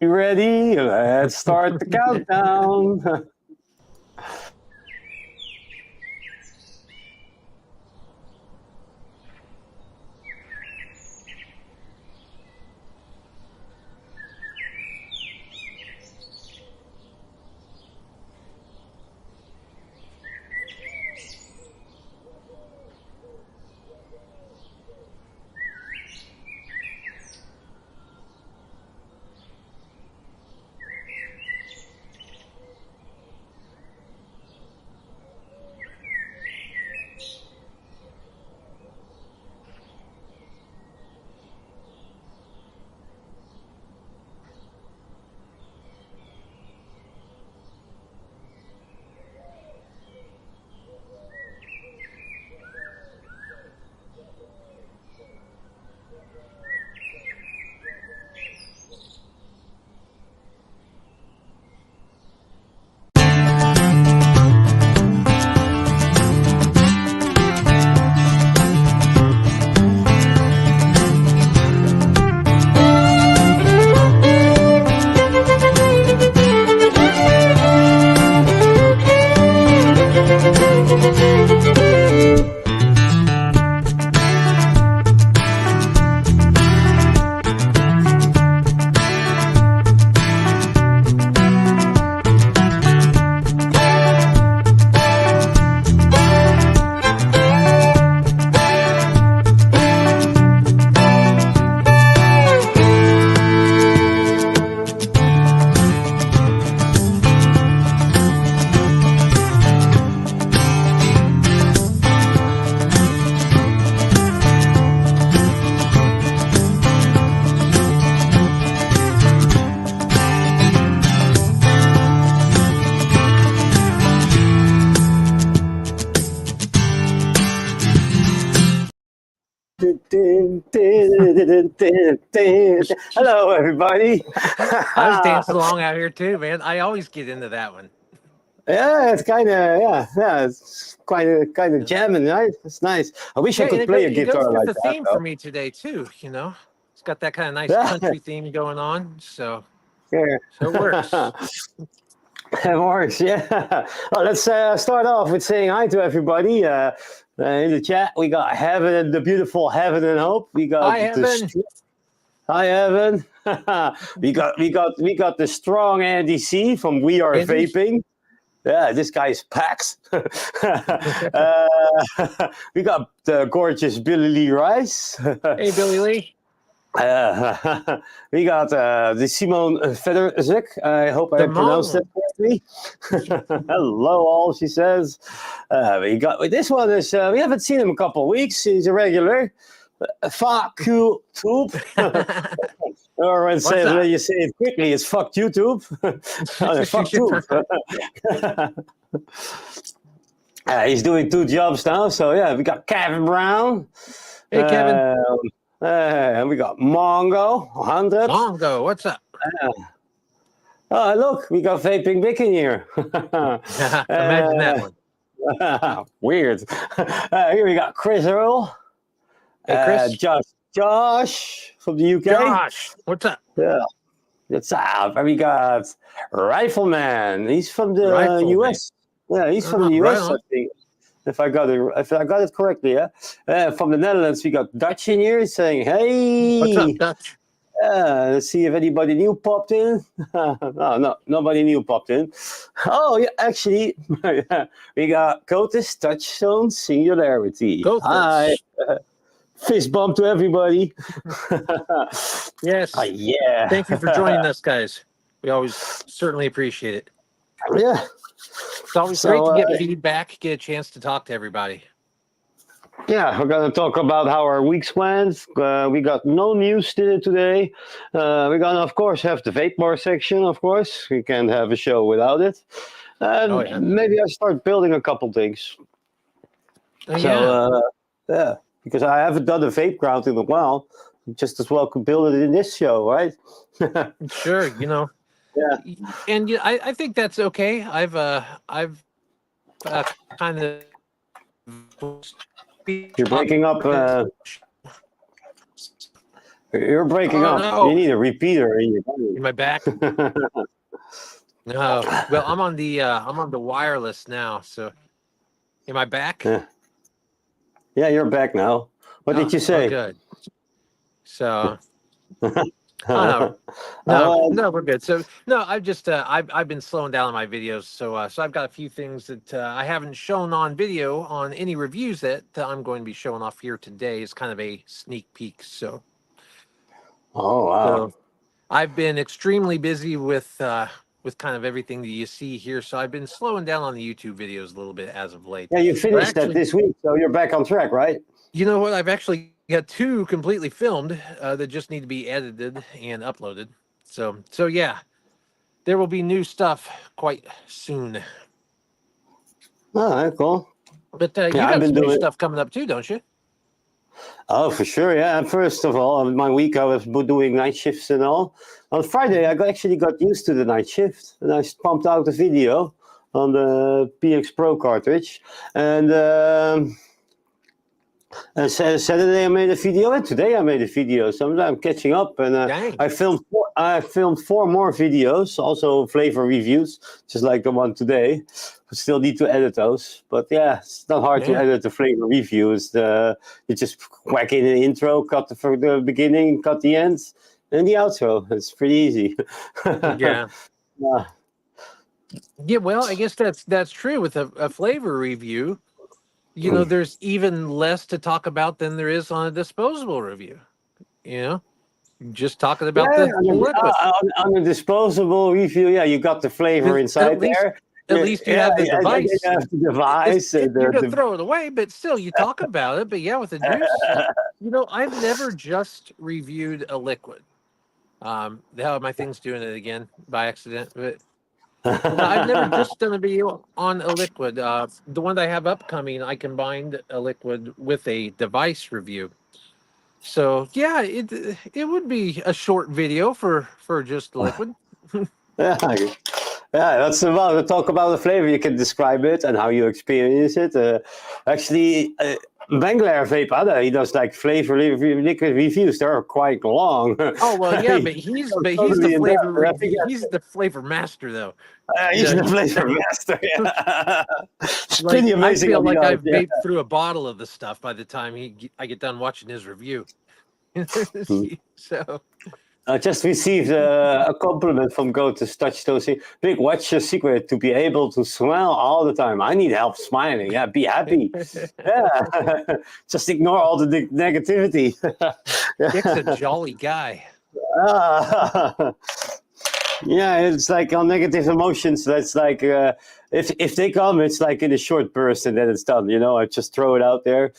You ready? Let's start the countdown. Hello, everybody. I was dancing along out here too, man. I always get into that one. Yeah, it's kind of it's kind of jamming, right? It's nice. I wish I Yeah, and could play a it goes guitar with like the that, theme for though. me today too. It's got that kind of nice Yeah, country theme going on, so yeah. it works. It works. Yeah. Well, let's start off with saying hi to everybody. In the chat, we got Heaven and the beautiful Heaven and Hope. We got I haven't. Hi, Evan. we got the strong Andy C from We Are Andy. Vaping. Yeah, this guy's packed. We got the gorgeous Billy Lee Rice. Hey, Billy Lee. We got the Simone Federzik. I hope I pronounced it correctly. Hello, all, she says. We got this one is we haven't seen him a couple of weeks. He's a regular. Fuck you, tube. Or when you say it quickly, it's fuck YouTube. Fuck tube. He's doing 2 jobs now, so yeah, we got Kevin Brown. Hey, Kevin. And we got Mongo 100. Mongo, what's up? Oh, look, we got Vaping Vic in here. Imagine that one. Weird. Here we got Chris Earl. Hey, Chris. Josh from the UK. Josh, what's up? Yeah, what's up? And we got Rifleman. He's from the US. Yeah, he's from the US, I think. If I got it correctly, yeah. From the Netherlands, we got Dutch in here saying, "Hey, what's up, Dutch?" Let's see if anybody new popped in. No, nobody new popped in. Oh, yeah, actually, we got Cotis Touchstone Singularity. Cotis. Hi. Fist bump to everybody. Yes. Yeah. Thank you for joining us, guys. We always certainly appreciate it. Yeah. It's always great to get feedback, get a chance to talk to everybody. Yeah, we're going to talk about how our weeks went. We got no news today. We're going to, of course, have the vape bar section, of course. We can't have a show without it. Maybe I start building a couple things. Yeah, because I haven't done a vape ground in a while. Just as well could build it in this show, right? Sure, Yeah, and I think that's okay. I've kind of. You're breaking up. You're breaking Oh up. You no, need a repeater in your in my back. body. No, well, I'm on the wireless now. So, am I back? Yeah. Yeah, you're back now. What did Oh, you oh, say? good. So, oh no, no, Oh, no, we're good. So, no, I've been slowing down on my videos. So I've got a few things that I haven't shown on video on any reviews that I'm going to be showing off here today. It's kind of a sneak peek. oh wow. So I've been extremely busy with kind of everything that you see here. So I've been slowing down on the YouTube videos a little bit as of late. Yeah, you But finished that actually, this week, so you're back on track, right? you know what? I've actually got two completely filmed that just need to be edited and uploaded. So yeah, there will be new stuff quite soon. All right, cool. But you Yeah, I've got been some new doing. stuff coming up too, don't you? Oh, for sure. Yeah. And first of all, my week I was doing night shifts and all. On Friday, actually got used to the night shift, and I pumped out a video on the PX Pro cartridge, and. Saturday I made a video, and today I made a video. So I'm catching up, and Dang. I filmed 4 more videos, also flavor reviews, just like the one today. I still need to edit those, but yeah, it's not hard to Yeah. edit the flavor reviews. You just whack in an intro, cut for the beginning, cut the ends, and the outro. It's pretty easy. Yeah. Yeah. Yeah. Well, I guess that's true with a flavor review. You know, there's even less to talk about than there is on a disposable review. You know, just talking Yeah, about the liquid. on a disposable review, yeah, you got the flavor 'Cause inside there. at least you Yeah, have the and then you device. have the device. You're gonna throw it away, but still you talk about it. But yeah, with the juice, you know, I've never just reviewed a liquid. The hell are my things doing it again by accident? But no, I've never just done a video on a liquid. The one that I have upcoming, I combined a liquid with a device review. So yeah, it would be a short video for just liquid. Yeah, yeah, that's about to talk about the flavor. You can describe it and how you experience it. Actually, Banglair Vape Ada, he does like flavor liquid reviews. They're quite long. Oh well, yeah, but he's the Totally in flavor depth. I think he's the flavor master though. You he's know, the flavor master. Yeah. It's like pretty I amazing. feel What he like does. I've Yeah. vaped through a bottle of the stuff by the time I get done watching his review. So I just received a compliment from Go to Touchstone. Big, what's your secret to be able to smile all the time? I need help smiling. Yeah, be happy. Yeah, just ignore all the negativity. Dick's a jolly guy. Ah. Yeah, it's like on negative emotions. That's like if they come, it's like in a short burst and then it's done. You know, I just throw it out there.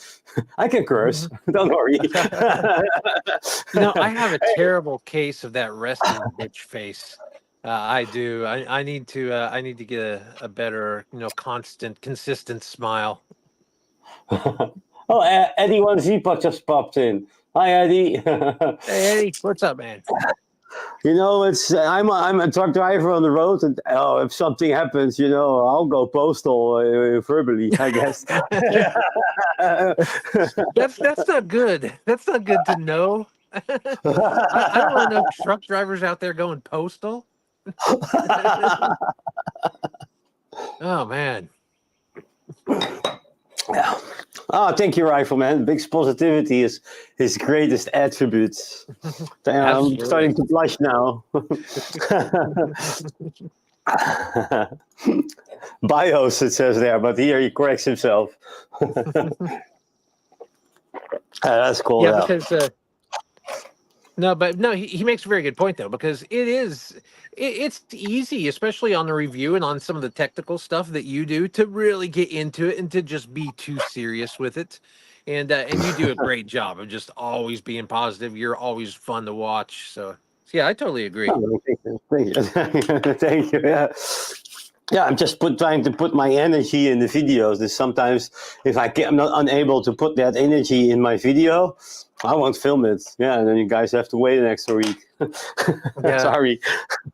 I can curse. Don't worry. You know, I have a terrible case of that resting bitch face. I do. I need to get a better, you know, consistent smile. Oh, Eddie One Zipa just popped in. Hi, Eddie. Hey Eddie, what's up, man? You know, it's I'm a truck driver on the road, and if something happens, you know, I'll go postal verbally, I guess. That's not good. That's not good to know. I don't want to know truck drivers out there going postal. Oh man. Yeah. Oh, thank you, Rifleman. Big positivity is his greatest attribute. I'm starting to blush now. Bios, it says there, but here he corrects himself. That's cool. Yeah, because no, he makes a very good point though, because it's easy, especially on the review and on some of the technical stuff that you do, to really get into it and to just be too serious with it. And you do a great job of just always being positive. You're always fun to watch. So yeah, I totally agree. Oh, thank you. Thank you. Yeah. Yeah, I'm just trying to put my energy in the videos. And sometimes, if I'm not unable to put that energy in my video, I won't film it. Yeah, and then you guys have to wait an extra week. Yeah. Sorry.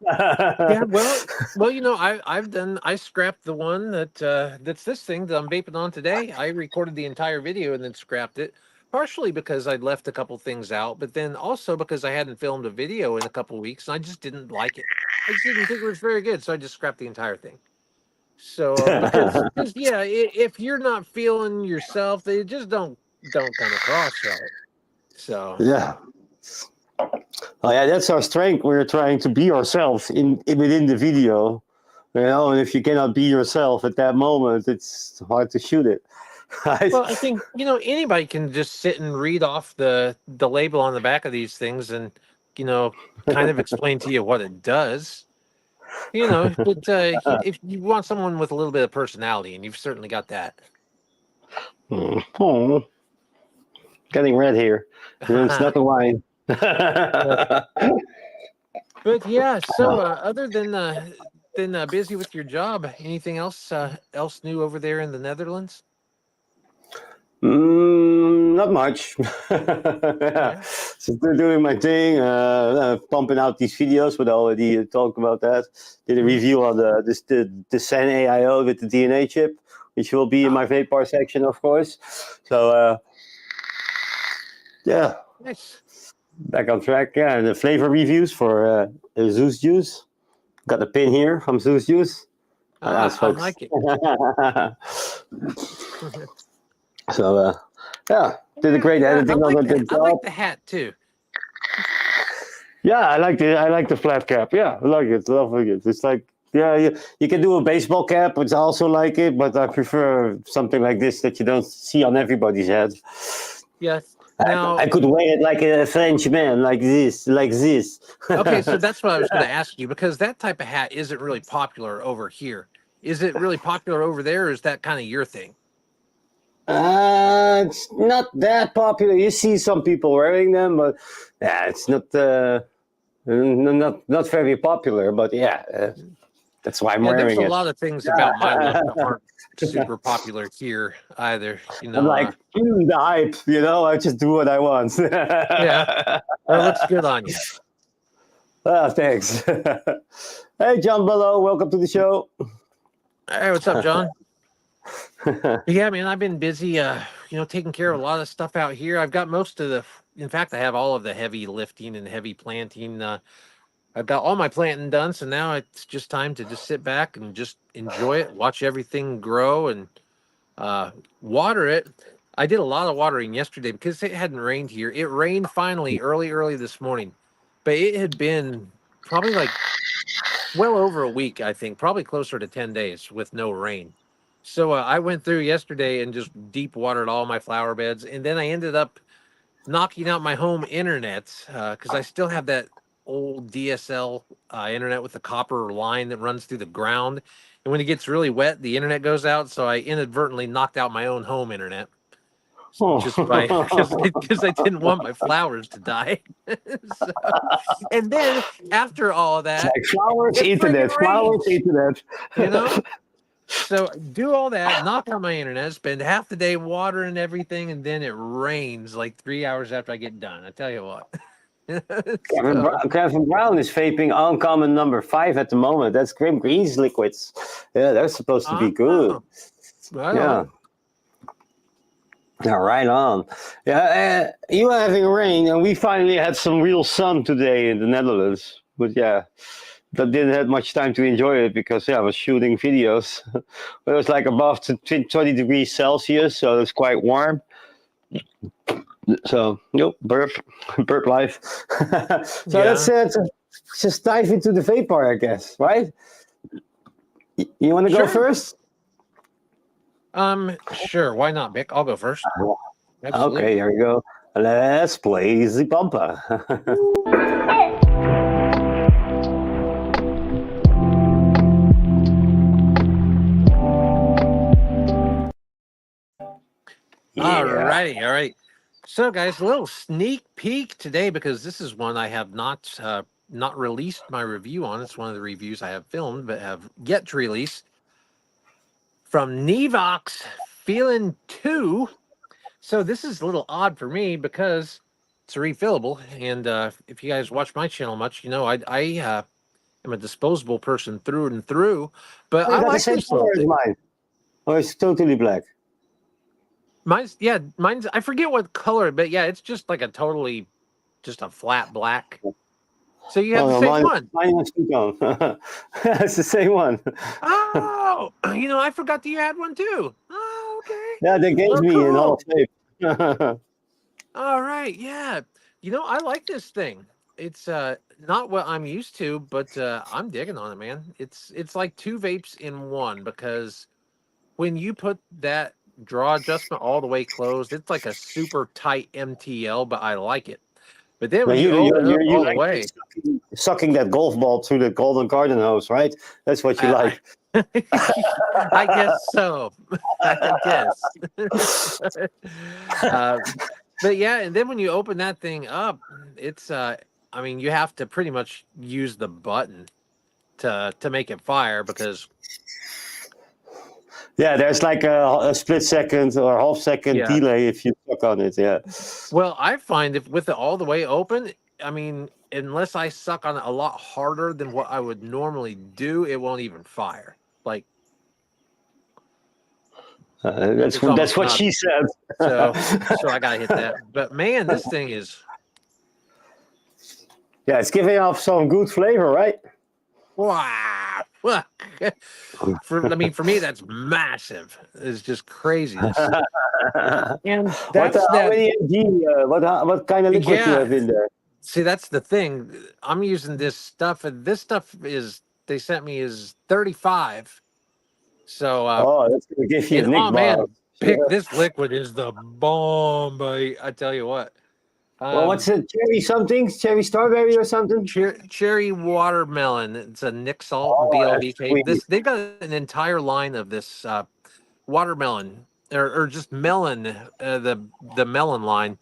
Yeah, well, you know, I scrapped the one that's this thing that I'm vaping on today. I recorded the entire video and then scrapped it. partially because I'd left a couple things out, but then also because I hadn't filmed a video in a couple weeks and I just didn't like it. I just didn't think it was very good, so I just scrapped the entire thing. So because yeah, if you're not feeling yourself, they just don't come across right. So Yeah. Oh yeah, that's our strength. We're trying to be ourselves within the video, and if you cannot be yourself at that moment, it's hard to shoot it. Right? well, I think anybody can just sit and read off the label on the back of these things and kind of explain to you what it does. But if you want someone with a little bit of personality, and you've certainly got that. Oh, getting red here. It's not the wine. But yeah, so other than busy with your job, anything else new over there in the Netherlands? Not much. Yeah. So they're doing my thing, pumping out these videos, but I already talked about that. Did a review on the Sen AIO with the DNA chip, which will be in my vape bar section, of course. So yeah, Nice. back on track. Yeah, and the flavor reviews for Zeus Juice. Got the pin here from Zeus Juice. I like it. So yeah, did a great editing on the I job. like the hat too. Yeah, I like the flat cap. Yeah, I like it. Loving it. It's like, yeah, you can do a baseball cap, which I also like it, but I prefer something like this that you don't see on everybody's head. Yes. Now I could wear it like a French man, like this, like this. okay, so that's what I was going to ask you, because that type of hat isn't really popular over here. Is it really popular over there, or is that kind of your thing? It's not that popular. You see some people wearing them, but yeah, it's not not very popular. But yeah, that's why I'm wearing there's a it. lot of things about my look that aren't super popular here either. I'm like, the hype, I just do what I want. Yeah, that looks good on you. Oh, thanks. Hey, John Bello, welcome to the show. Hey, what's up, John? Yeah, man, I've been busy, taking care of a lot of stuff out here. I've got in fact, I have all of the heavy lifting and heavy planting. I've got all my planting done, so now it's just time to just sit back and just enjoy it, watch everything grow, and water it. I did a lot of watering yesterday because it hadn't rained here. It rained finally early this morning, but it had been probably like well over a week, I think, probably closer to 10 days with no rain. So I went through yesterday and just deep watered all my flower beds, and then I ended up knocking out my home internet because I still have that old DSL internet with the copper line that runs through the ground. And when it gets really wet, the internet goes out. So I inadvertently knocked out my own home internet just by because I didn't want my flowers to die. So, and then after all of that, like flowers, internet, So do all that, knock out my internet, spend half the day watering everything, and then it rains like 3 hours after I get done. I tell you what. Kevin Brown is vaping uncommon number 5 at the moment. That's Grim Green's liquids. Yeah, they're supposed to be good. Right yeah. on. Yeah, right on. Yeah, you are having rain, and we finally had some real sun today in the Netherlands. But yeah, that didn't have much time to enjoy it because I was shooting videos. But it was like above 20 degrees Celsius, so it's quite warm. So, burp life. So let's just dive into the vape bar, I guess, right? You want to go first? Sure. Why not, Mick? I'll go first. Absolutely. Okay, here we go. Let's play the bumper. All right. So, guys, a little sneak peek today because this is one I have not released my review on. It's one of the reviews I have filmed but have yet to release. From Nevox Feeling 2. So this is a little odd for me because it's refillable, and if you guys watch my channel much, I am a disposable person through and through. But I like the same this color as mine. Oh, it's totally black. mine's I forget what color, but yeah, it's just like just a flat black. So you have Oh the no, same one. mine was two tone. It's the same one. Oh, I forgot that you had one too. Oh, okay. Yeah, they gave Oh, me in all cool. shape. All right, yeah. I like this thing. It's not what I'm used to, but I'm digging on it, man. It's like two vapes in one because when you put that draw adjustment all the way closed, it's like a super tight MTL, but I like it. But then Now when you open it up you all the like way, sucking that golf ball through the golden garden hose, right? That's what you I, like. I guess so. I guess. uh, but yeah, and then when you open that thing up, it's I mean, you have to pretty much use the button to make it fire because Yeah, there's like a split second or half second yeah. delay if you suck on it. Yeah. Well, I find if with it all the way open, I mean, unless I suck on it a lot harder than what I would normally do, it won't even fire. Like it's That's almost what not. she said. So I gotta hit that. But man, this thing is Yeah, it's giving off some good flavor, right? wow. For me, that's massive. It's just craziness. And What? that's How that. many mg? What kind of liquid you have Yeah. in there? See, that's the thing. I'm using this stuff, and this stuff is they sent me is 35. So Oh, that's gonna give you a and Nick oh bar. man, pick this liquid is the bomb, buddy. I tell you what. Well, what's Um it? Cherry something? Cherry strawberry or something? cherry watermelon. It's a Nick Salt Oh, that's BLVK. sweet. They've got an entire line of this watermelon or just melon, the melon line,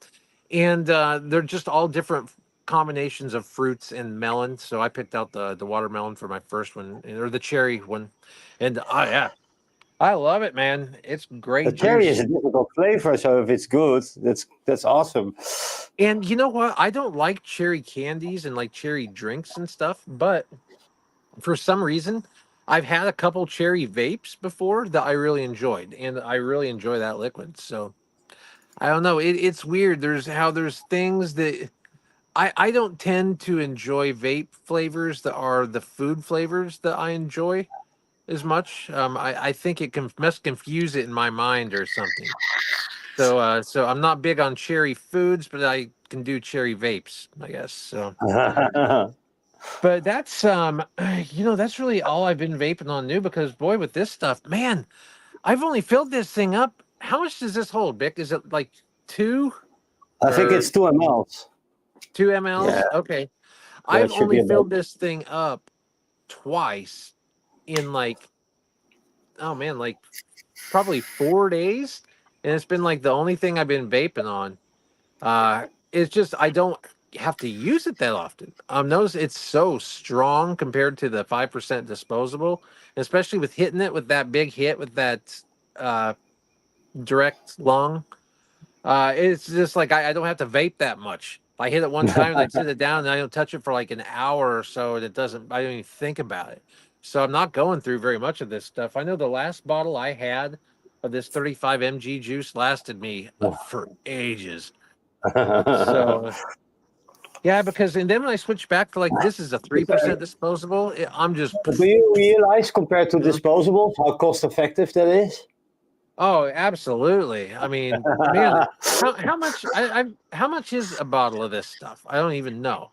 and they're just all different combinations of fruits and melon. So I picked out the watermelon for my first one, or the cherry one, and oh yeah, I love it, man. It's The great cherry is juice. a difficult flavor, so if it's good, that's awesome. And you know what? I don't like cherry candies and like cherry drinks and stuff, but for some reason, I've had a couple cherry vapes before that I really enjoyed, and I really enjoy that liquid. So I don't know. It's weird. There's things that I don't tend to enjoy vape flavors that are the food flavors that I enjoy as much. I think it must confuse it in my mind or something. So I'm not big on cherry foods, but I can do cherry vapes, I guess. So, but that's that's really all I've been vaping on new because boy, with this stuff, man, I've only filled this thing up. How much does this hold, Bick? Is it like two I think or it's 2 mLs. 2 mLs? Yeah, Okay. that I've should be only about. filled this thing up twice in like, oh man, like probably 4 days. And it's been like the only thing I've been vaping on. It's just I don't have to use it that often. Notice it's so strong compared to the 5% disposable, especially with hitting it with that big hit with that uh direct lung. It's just like I don't have to vape that much. I hit it one time and I sit it down and I don't touch it for like an hour or so and I don't even think about it. So I'm not going through very much of this stuff. I know the last bottle I had of this 35 mg juice lasted me for ages. So yeah, because and then when I switch back to like this is a 3% disposable, I'm just Do you realize, compared to Mhm. disposables, how cost effective that is? Oh, absolutely. I mean, man, how much how much is a bottle of this stuff? I don't even know.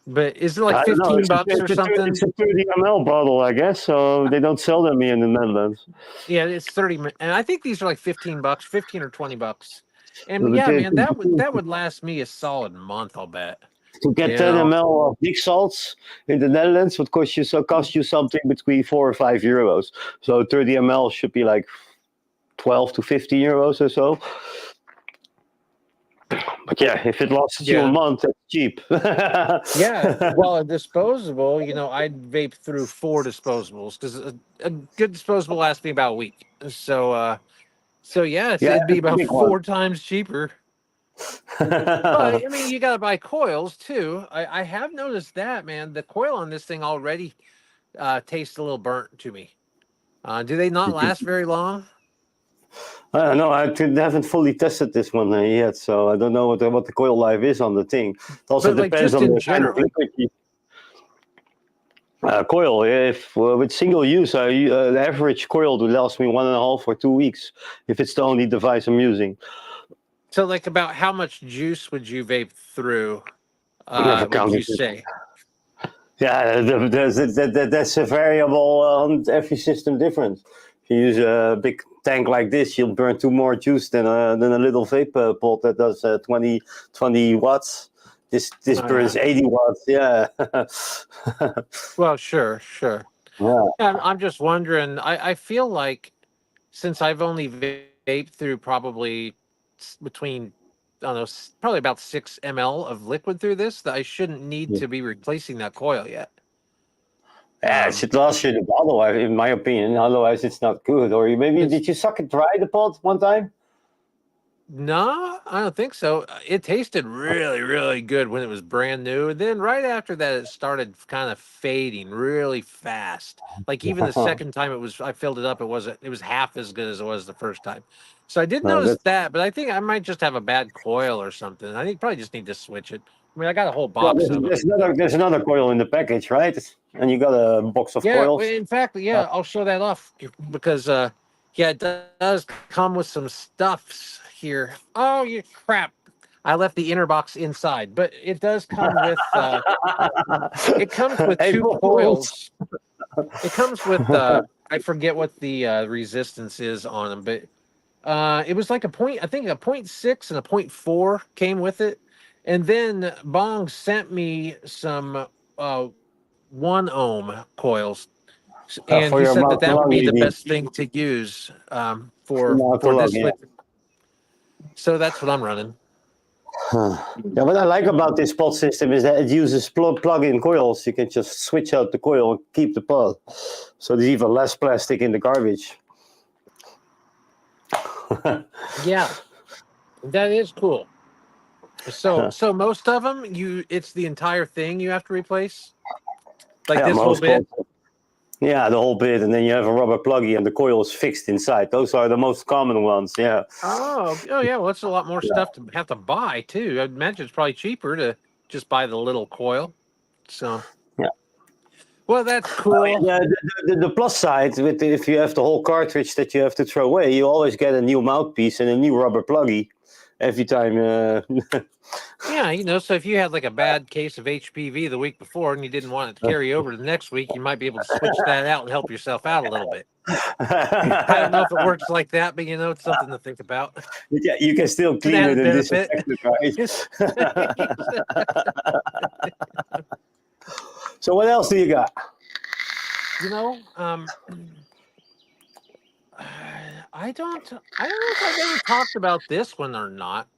But is it like I don't know. 15 bucks or It's something? a 30 ml bottle, I guess. So they don't sell them here in the Netherlands. Yeah, it's 30 and I think these are like 15 bucks, 15 or 20 bucks. And But yeah, to, man, that would last me a solid month, I'll bet. to You get 10 know. ml of Nick salts in the Netherlands would cost you something between 4 or 5 euros. So 30 ml should be like 12 to 15 euros or so. But yeah, if it lasts you a Yeah. month, that's cheap. Yeah, well, a disposable, I'd vape through 4 disposables because a good disposable lasts me about a week. So yeah, Yeah, it'd be it's a about big one. 4 times cheaper. But I mean, you got to buy coils too. I have noticed that, man. The coil on this thing already tastes a little burnt to me. Do they not last very long? I don't know. Haven't fully tested this one yet, so I don't know what the coil life is on the thing. It also But like depends just on in the kind of general. liquid coil. If with single use, the average coil would last me 1.5 or 2 weeks if it's the only device I'm using. So like about how much juice would you vape through? Never Would you counted it. say? Yeah, that's a variable on every system different. If you use a big tank like this, you'll burn two more juice than a little vape pot that does 20 watts. This Oh yeah. burns 80 watts. Yeah. Well, sure, sure. Yeah. Yeah, I'm just wondering. I feel like since I've only vaped through probably between, I don't know, probably about 6 ml of liquid through this, that I shouldn't need to be replacing that coil yet. Yeah, it should last you the bottle, in my opinion. Otherwise, it's not good. Or maybe It's did you suck it dry the pot one time? No, I don't think so. It tasted really, really good when it was brand new. And then right after that, it started kind of fading really fast. Like even the second time I filled it up, it was half as good as it was the first time. So I did No, notice that's that, but I think I might just have a bad coil or something. I think probably just need to switch it. I mean, I got a whole well. box of them. There's another coil in the package, right? And you got a box of Yeah, well, coils. in fact, yeah, I'll show that off because yeah, it does come with some stuffs here. Oh, you crap. I left the inner box inside, but it does come with it comes with Hey, two fools. coils. It comes with I forget what the resistance is on them, but it was like I think a point 0.6 and a point 0.4 came with it. And then Bong sent me some 1 ohm coils, and For he your said mouth that that would long, be the maybe. best thing to use Mouth for long, this yeah. liquid. So that's what I'm running. Yeah, what I like about this pod system is that it uses plug-in coils. You can just switch out the coil and keep the pod. So there's even less plastic in the garbage. Yeah, that is cool. So most of them, it's the entire thing you have to replace, like Yeah, this whole most bit. pods. Yeah, the whole bit, and then you have a rubber pluggy, and the coil is fixed inside. Those are the most common ones. Yeah. Oh yeah. Well, it's a lot more Yeah. stuff to have to buy too. I'd imagine it's probably cheaper to just buy the little coil. So, Yeah. well, that's cool. Yeah, the plus side if you have the whole cartridge that you have to throw away, you always get a new mouthpiece and a new rubber pluggy every time. Yeah, so if you had like a bad case of HPV the week before and you didn't want it to carry over to the next week, you might be able to switch that out and help yourself out a little bit. I don't know if it works like that, but it's something to think about. You can still An clean it added and benefit. disinfect it, right? So what else do you got? I don't know if I've ever talked about this one or not.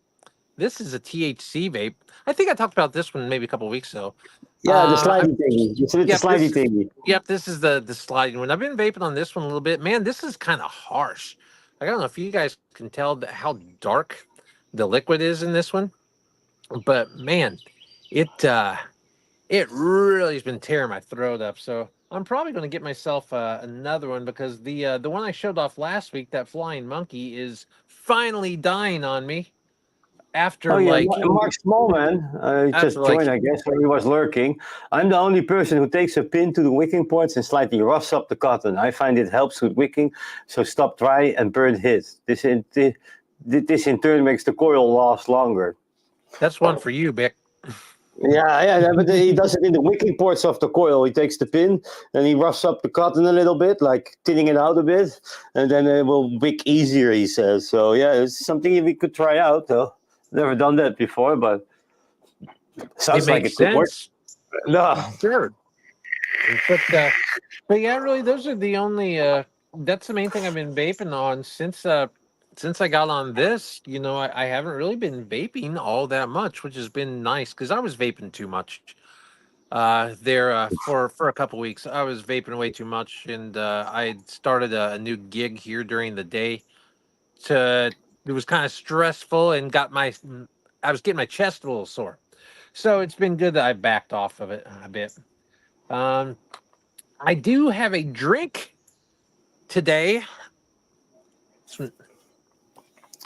This is a THC vape. I think I talked about this one maybe a couple of weeks ago. Yeah, the I, slidey thingy. You said it's a yep, slidey thingy. this is the sliding one. I've been vaping on this one a little bit. Man, this is kind of harsh. I don't know if you guys can tell how dark the liquid is in this one, but man, it really has been tearing my throat up. So I'm probably going to get myself another one because the one I showed off last week, that flying monkey, is finally dying on me Oh after yeah, like Mark Smallman after just like joined, I guess, or he was lurking. I'm the only person who takes a pin to the wicking points and slightly roughs up the cotton. I find it helps with wicking, so stop dry and burn hit. This in turn makes the coil last longer. that's one for you, Bick. Yeah, but he does it in the wicking ports of the coil. He takes the pin and he roughs up the cotton a little bit, like thinning it out a bit, and then it will wick easier, he says. So yeah, it's something we could try out, though. Never done that before, but It sounds like makes it could work. sense. No. Sure. But yeah, really, those are the only. That's the main thing I've been vaping on since I got on this. I haven't really been vaping all that much, which has been nice because I was vaping too much. There for a couple weeks, I was vaping way too much, and I started a new gig here during the day. It was kind of stressful and I was getting my chest a little sore. So it's been good that I backed off of it a bit. Um, I do have a drink today.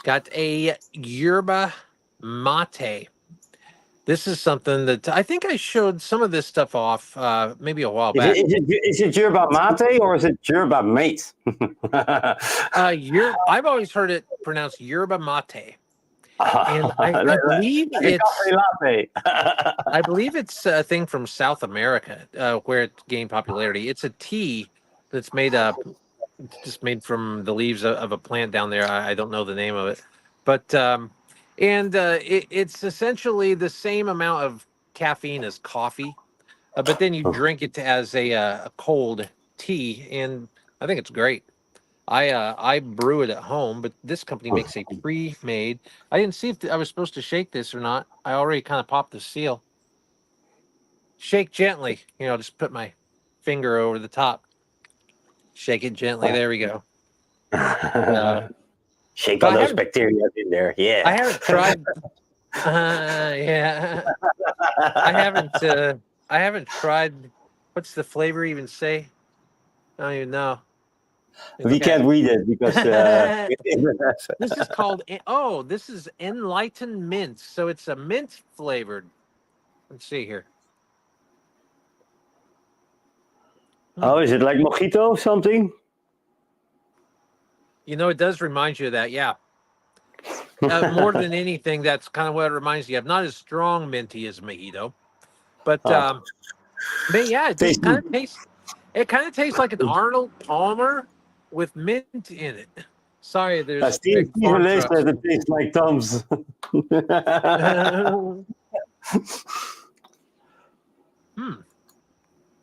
Got a yerba mate. This is something that I think I showed some of this stuff off maybe a while back. Is it yerba mate or is it yerba mate? I've always heard it pronounced yerba mate, and I believe like a coffee latte. I believe it's a thing from South America where it gained popularity. It's a tea that's made up, just made from the leaves of a plant down there. I don't know the name of it, but it's essentially the same amount of caffeine as coffee, but then you drink it as a cold tea, and I think it's great. I brew it at home, but this company makes a pre-made. I didn't see if I was supposed to shake this or not. I already kind of popped the seal. Shake gently. Just put my finger over the top. Shake it gently. There we go. Shake all those bacteria in there. Yeah. I haven't tried. Yeah. I haven't tried. What's the flavor even say? I don't even know. We can't read it because this is called. Oh, this is Enlightened Mint. So it's a mint flavored. Let's see here. Oh, is it like mojito or something? It does remind you of that. Yeah. More than anything, that's kind of what it reminds you of. Not as strong minty as mojito, but yeah, it kind of tastes. It kind of tastes like an Arnold Palmer with mint in it. Sorry, there's Steve says it tastes like Tom's.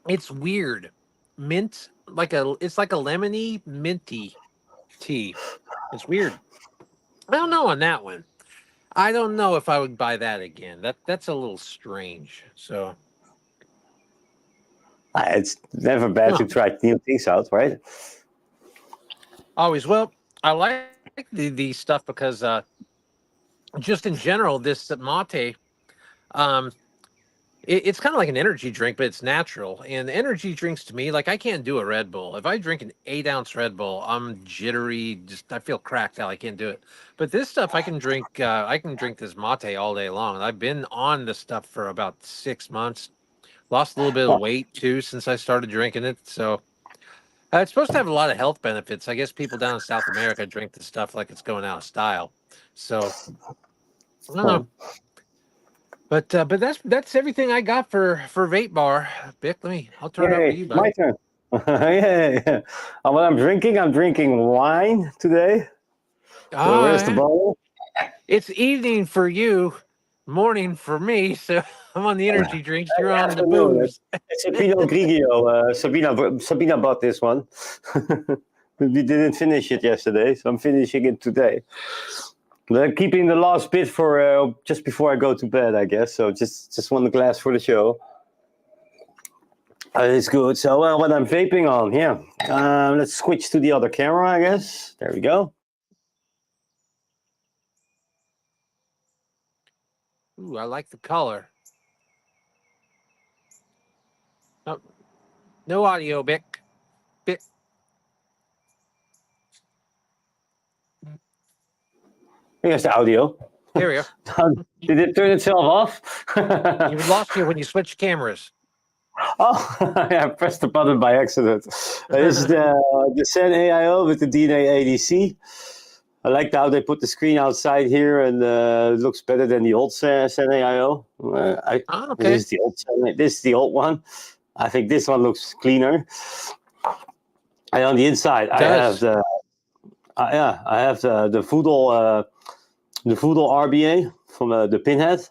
It's weird. Mint, it's like a lemony minty tea. It's weird. I don't know on that one. I don't know if I would buy that again. That's a little strange. So it's never bad to try new things out, right? Always. Well, I like the stuff because just in general, this mate, it's kind of like an energy drink, but it's natural. And energy drinks to me, like I can't do a Red Bull. If I drink an 8-ounce Red Bull, I'm jittery. I feel cracked out. I can't do it. But this stuff, I can drink. I can drink this mate all day long. I've been on this stuff for about 6 months. Lost a little bit of weight too since I started drinking it. So it's supposed to have a lot of health benefits. I guess people down in South America drink this stuff like it's going out of style. So I don't know. But that's everything I got for Vape Bar. Bick, I'll turn it over to you, buddy. My turn. Yeah. What I'm drinking wine today. So where's the bottle? It's evening for you, morning for me. So I'm on the energy drinks. You're on the booze. It's a Pinot Grigio. Sabina bought this one. We didn't finish it yesterday, so I'm finishing it today. They're keeping the last bit for just before I go to bed, I guess. So just one glass for the show. It's good. So what I'm vaping on, yeah. Let's switch to the other camera, I guess. There we go. Ooh, I like the color. Oh, no audio, Bick. Bick. Here's the audio. There we go. Did it turn itself off? You lost you when you switched cameras. Oh, I pressed the button by accident. This is the Zen AIO with the DNA ADC. I like how they put the screen outside here, and it looks better than the old Zen AIO. Okay. This is the old Zen, this is the old one. I think this one looks cleaner. And on the inside, I have the Voodle RBA from the Pinhead.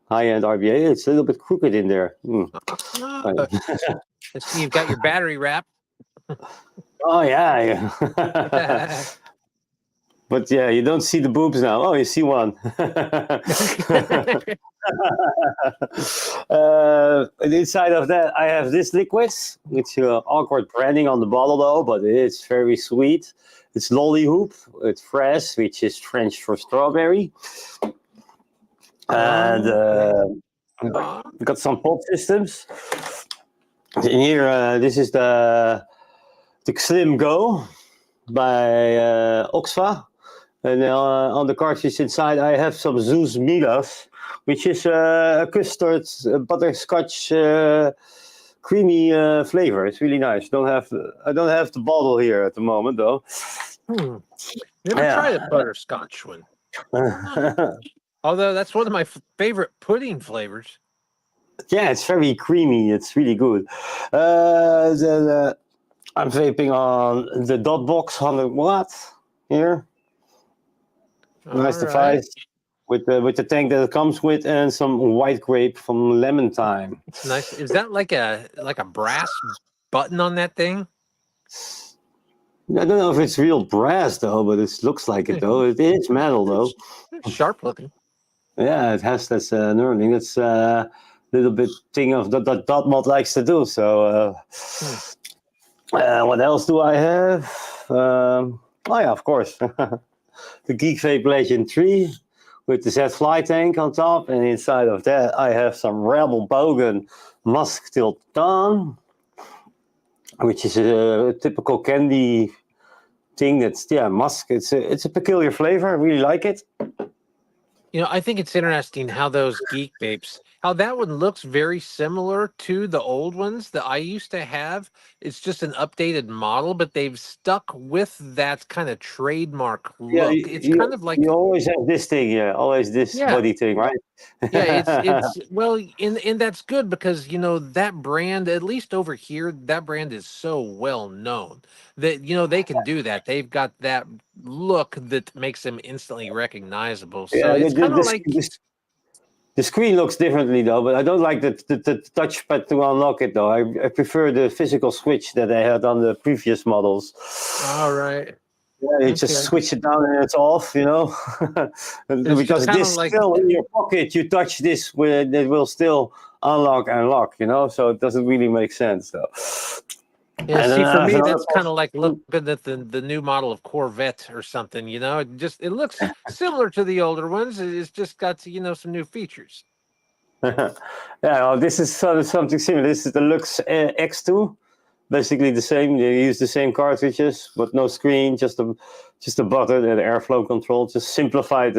High-end RBA. It's a little bit crooked in there. You've got your battery wrap. Oh, yeah. But yeah, you don't see the boobs now. Oh, you see one. Inside of that, I have this liquid. It's awkward branding on the bottle, though, but it's very sweet. It's Lollyhoop. It's fresh, which is French for strawberry. And we've got some pod systems. In here, this is the Slim Go by Oxfa. And on the cartridge inside, I have some Zeus Milas, which is a custard butterscotch creamy flavor. It's really nice. I don't have the bottle here at the moment, though. Never tried a butterscotch one. Although that's one of my favorite pudding flavors. Yeah, it's very creamy. It's really good. I'm vaping on the Dot Box 100 watt here. Nice device with the tank that it comes with, and some white grape from Lemon Time. It's nice. Is that like a brass button on that thing? I don't know if it's real brass though, but it looks like it though. It is metal though. It's sharp looking. Yeah, it has this knurling. It's a little bit thing of that Dot Mod likes to do. So what else do I have? Oh yeah, of course. The Geek Vape Legend 3 with the Z Fly tank on top, and inside of that I have some Rebel Bogan Musk Till Dawn, which is a typical candy thing. That's musk. It's a peculiar flavor. I really like it. You know, I think it's interesting how those Geek Vapes, how that one looks very similar to the old ones that I used to have. It's just an updated model, but they've stuck with that kind of trademark look. Yeah, It's kind of like you always have this thing, always this body thing, right? Yeah, it's well, and that's good because that brand, at least over here, that brand is so well known that they can do that. They've got that look that makes them instantly recognizable. So it's kind of like the screen looks differently though, but I don't like the touchpad to unlock it though. I prefer the physical switch that I had on the previous models. All right. Yeah, you just switch it down and it's off, because this still in your pocket, you touch this, it will still unlock and lock, so it doesn't really make sense though. Yeah, see, for me, that's kind of like looking at the new model of Corvette or something, it looks similar to the older ones. It's just got, some new features. Yeah, well, this is something similar. This is the Lux X2. Basically the same. They use the same cartridges, but no screen, just a button and airflow control. Just simplified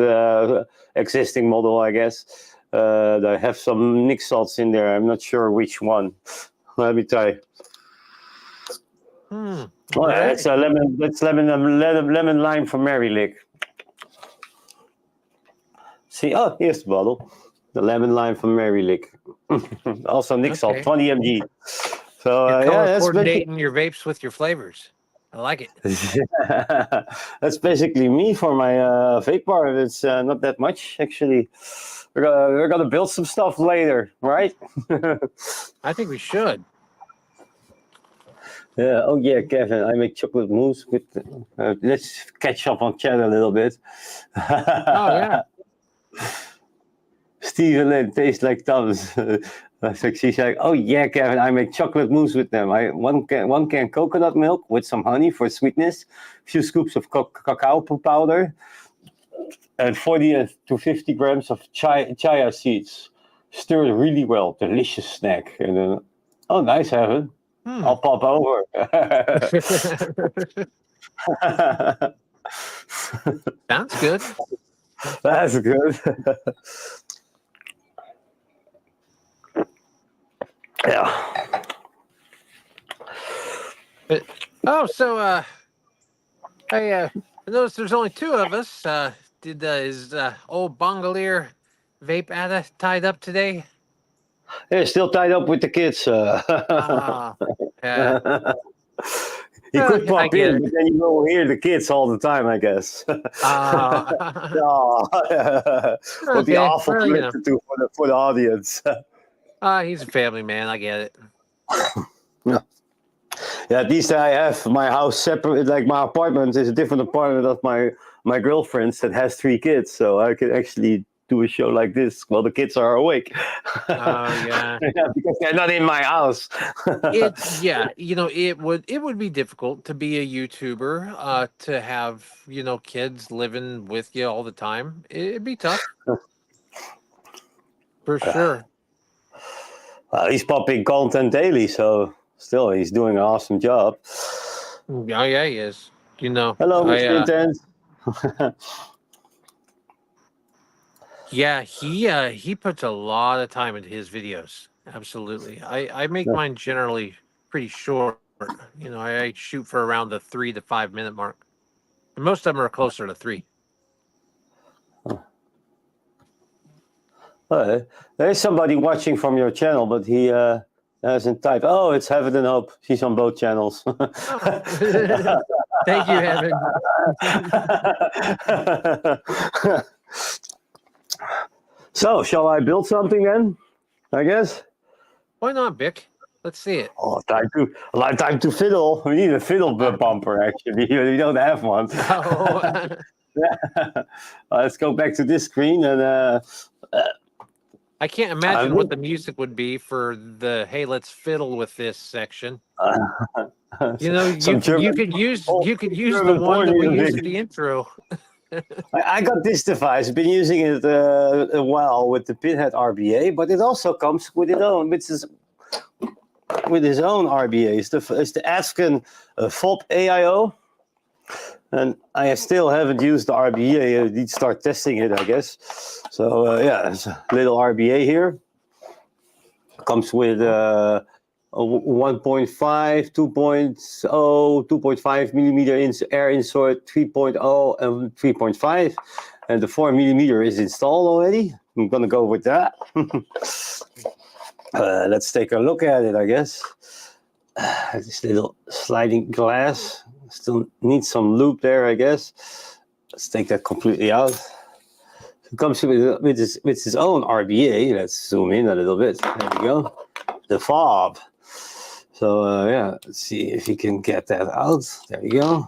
existing model, I guess. They have some Nick salts in there. I'm not sure which one. Let me try. Oh, yeah, it's a lemon. That's lemon lime from Mary Lick. See, here's the bottle. The lemon lime from Mary Lick. Also Nick salt, 20 mg. So that's coordinating your vapes with your flavors. I like it. That's basically me for my vape bar. It's not that much actually. We're gonna build some stuff later, right? I think we should. Yeah. Oh yeah, Kevin. I make chocolate mousse with. Let's catch up on chat a little bit. Yeah. Stephen Lynn tastes like Tom's. She's like, oh yeah, Kevin, I make chocolate mousse with them. One can coconut milk with some honey for sweetness, a few scoops of cacao powder, and 40 to 50 grams of chia seeds. Stir it really well. Delicious snack. And then, oh, nice, Evan. I'll pop over. Sounds good. That's good. Yeah. So I noticed there's only two of us. Is old Bongalier Vape Ada tied up today? Yeah, still tied up with the kids. Yeah. You could pop in, but then you will hear the kids all the time, I guess. Would be awful to listen to for the audience. He's a family man. I get it. Yeah, at least I have my house separate. Like my apartment is a different apartment of my girlfriend's that has 3 kids, so I can actually do a show like this while the kids are awake. Yeah, because they're not in my house. It would be difficult to be a YouTuber, to have kids living with you all the time. It'd be tough for sure. He's popping content daily, so still he's doing an awesome job. Oh yeah, he is. Hello, Mr. Intense. Yeah, he puts a lot of time into his videos. Absolutely. I make mine generally pretty short. You know, I shoot for around the 3 to 5 minute mark. And most of them are closer to 3. There's somebody watching from your channel, but he hasn't typed. Oh, it's Heaven and Hope. She's on both channels. Oh. Thank you, Heaven. So, shall I build something then? I guess. Why not, Bick? Let's see it. Oh, time to fiddle. We need a fiddle bumper, actually. We don't have one. Oh. Let's go back to this screen and. I can't imagine what the music would be for the "Hey, let's fiddle with this" section. You know, you could use the one that we used at the intro. I got this device. I've been using it a while with the Pinhead RBA, but it also comes with its own, with his own RBA. It's the Asken Vape AIO. And I still haven't used the RBA. I need to start testing it, I guess. So, yeah, there's a little RBA here. Comes with 1.5, 2.0, 2.5 millimeter air insert, 3.0, and 3.5. And the 4 millimeter is installed already. I'm going to go with that. Let's take a look at it, I guess. This little sliding glass. Still needs some loop there, I guess. Let's take that completely out. It comes with his own RBA. Let's zoom in a little bit. There we go. The fob. So, yeah, let's see if you can get that out. There you go.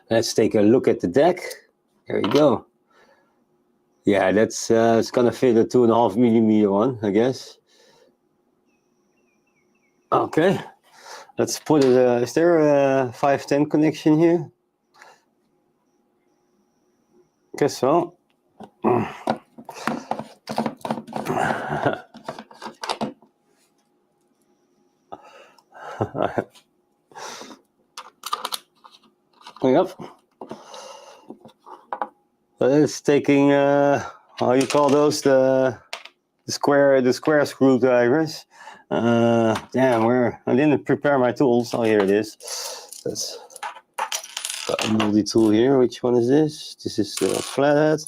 Let's take a look at the deck. There you go. Yeah, that's it's gonna fit a 2.5 millimeter one, I guess. Okay, let's put it. Is there a 510 connection here? Guess so. Yep. It's taking how you call those, the square screwdrivers. Damn, I didn't prepare my tools. Oh, here it is. That's got a multi-tool here. Which one is this? This is the flathead.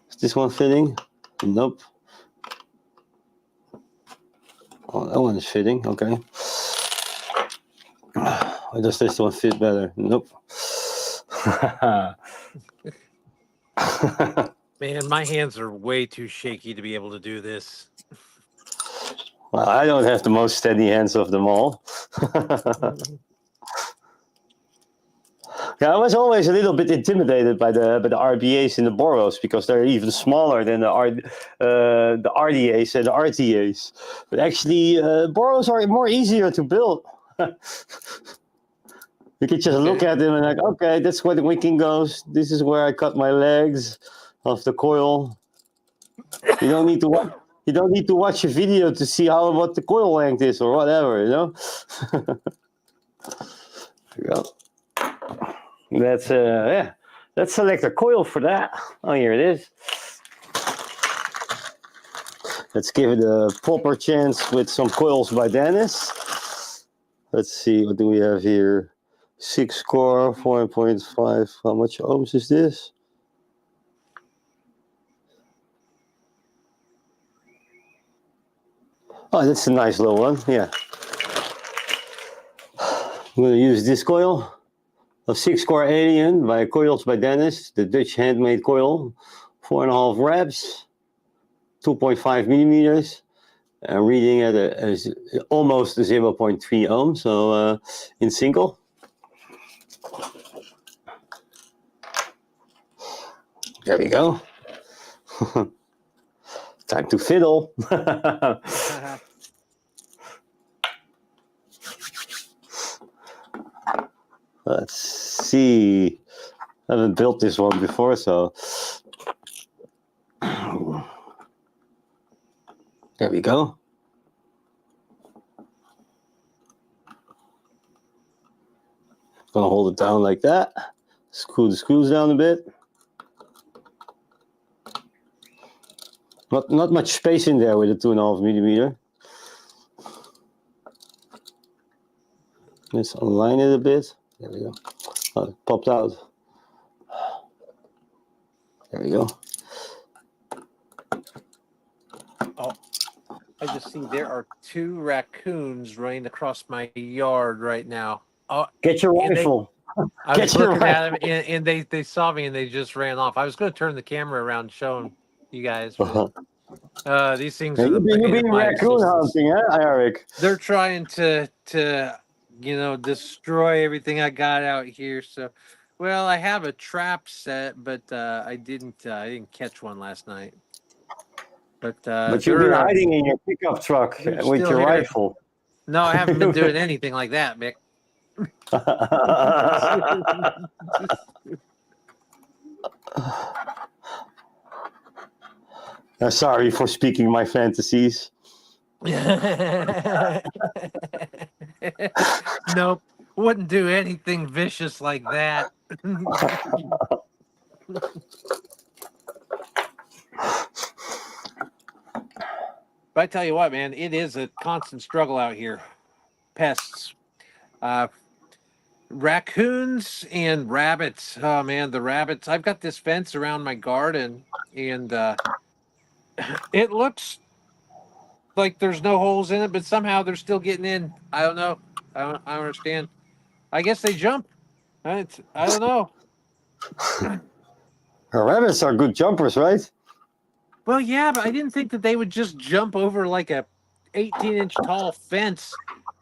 Is this one fitting? Nope. Oh, that one is fitting. Okay. Or does this one fit better? Nope. Man, my hands are way too shaky to be able to do this. Well, I don't have the most steady hands of them all. Yeah, I was always a little bit intimidated by the RBAs and the Boros because they're even smaller than the RDAs and the RTAs. But actually, Boros are more easier to build. You can just look at them and like, okay, that's where the wicking goes. This is where I cut my legs of the coil. You don't need to watch. You don't need to watch a video to see what the coil length is or whatever. You know. There you go. That's yeah. Let's select a coil for that. Oh, here it is. Let's give it a proper chance with some coils by Dennis. Let's see, what do we have here? 6 core, 4.5. How much ohms is this? Oh, that's a nice low one. Yeah. I'm going to use this coil. A 6-core Alien by Coils by Dennis, the Dutch handmade coil, 4.5 reps, 2.5 millimeters, and reading at almost 0.3 ohm, so in single. There we go. Time to fiddle. Let's see. I haven't built this one before, so there we go. gonna hold it down like that. Screw the screws down a bit. Not much space in there with a 2.5 millimeter. Let's align it a bit. There we go. Oh, it popped out. There we go. Oh, I just see there are 2 raccoons running across my yard right now. Oh, Get your rifle. I was Get your looking at rifle. them, and they saw me, and they just ran off. I was going to turn the camera around and show them you guys. But, these things are You've been my raccoon existence. hunting, huh, Eric? They're trying to destroy everything I got out here. So, well, I have a trap set, but I didn't catch one last night. But you've been hiding in your pickup truck with your rifle. No, I haven't been doing anything like that, Mick. Sorry for speaking my fantasies. Nope, wouldn't do anything vicious like that. But I tell you what, man, it is a constant struggle out here. Pests, raccoons and rabbits. Oh man, the rabbits. I've got this fence around my garden, and it looks like there's no holes in it, but somehow they're still getting in. I don't know. I don't understand. I guess they jump. I don't know. Rabbits are good jumpers, right? Well, yeah, but I didn't think that they would just jump over like a 18-inch tall fence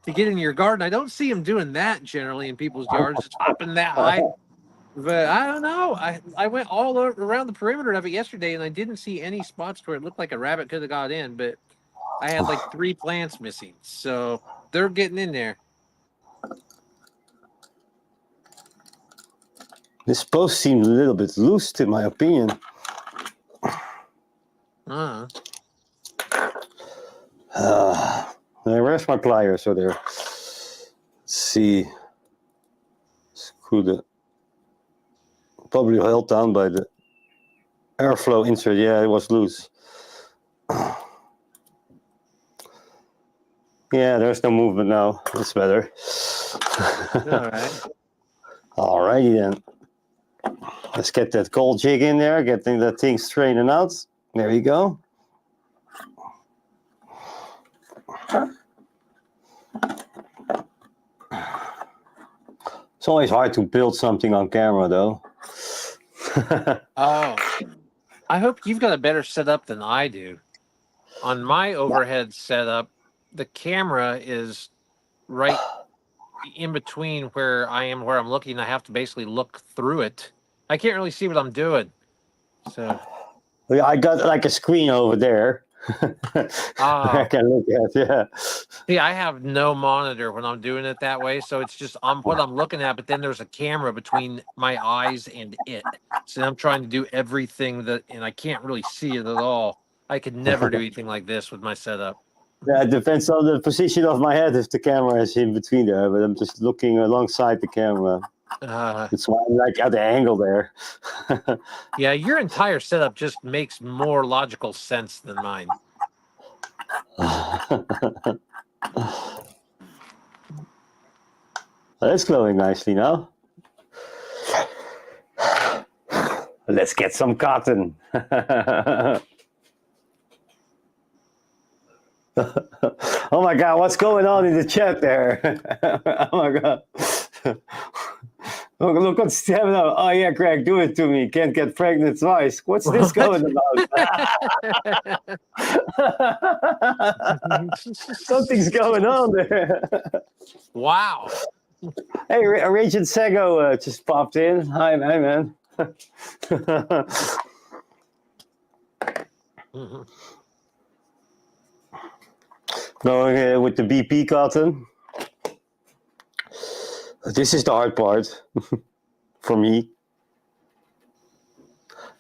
to get in your garden. I don't see them doing that generally in people's yards, just hopping that high. But I don't know. I went all around the perimeter of it yesterday, and I didn't see any spots where it looked like a rabbit could have got in. But I had like 3 plants missing, so they're getting in there. This post seems a little bit loose, in my opinion. Where's my pliers? So there. Let's see. Screw the. Probably held down by the airflow insert. Yeah, it was loose. Yeah, there's no movement now. That's better. All right. Alrighty then. Let's get that gold jig in there, getting that thing straightening out. There you go. It's always hard to build something on camera, though. Oh, I hope you've got a better setup than I do. On my overhead setup, the camera is right in between where I'm looking. I have to basically look through it. I can't really see what I'm doing. So Yeah, I got like a screen over there. I can look at, yeah. See, I have no monitor when I'm doing it that way, so it's just what I'm looking at, but then there's a camera between my eyes and it. So I'm trying to do everything and I can't really see it at all. I could never do anything like this with my setup. Yeah, it depends on the position of my head if the camera is in between there, but I'm just looking alongside the camera. That's why I'm like at the angle there. Yeah, your entire setup just makes more logical sense than mine. That's glowing nicely now. Let's get some cotton. Oh my God, what's going on in the chat there? Oh my God. Look what's happening. Oh yeah, Greg, do it to me. Can't get pregnant twice. What's this going about? Something's going on there. Wow. Hey, Regent Sego just popped in. Hi, man. Going with the BP cotton. This is the hard part for me.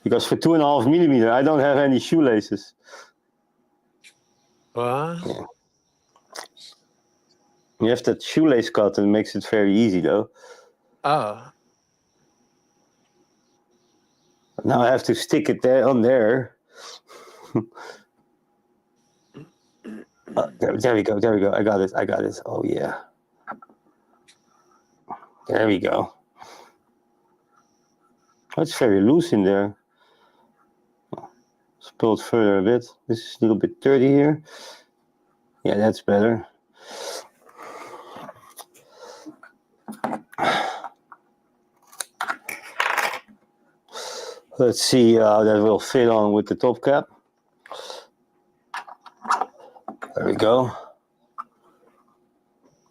Because for 2.5 millimeter, I don't have any shoelaces. What? Yeah. You have that shoelace cotton, makes it very easy though. Oh, Now I have to stick it there on there. There we go. There we go. I got it. I got it. Oh yeah. There we go. It's very loose in there. Let's pull it further a bit. This is a little bit dirty here. Yeah, that's better. Let's see how that will fit on with the top cap. There we go.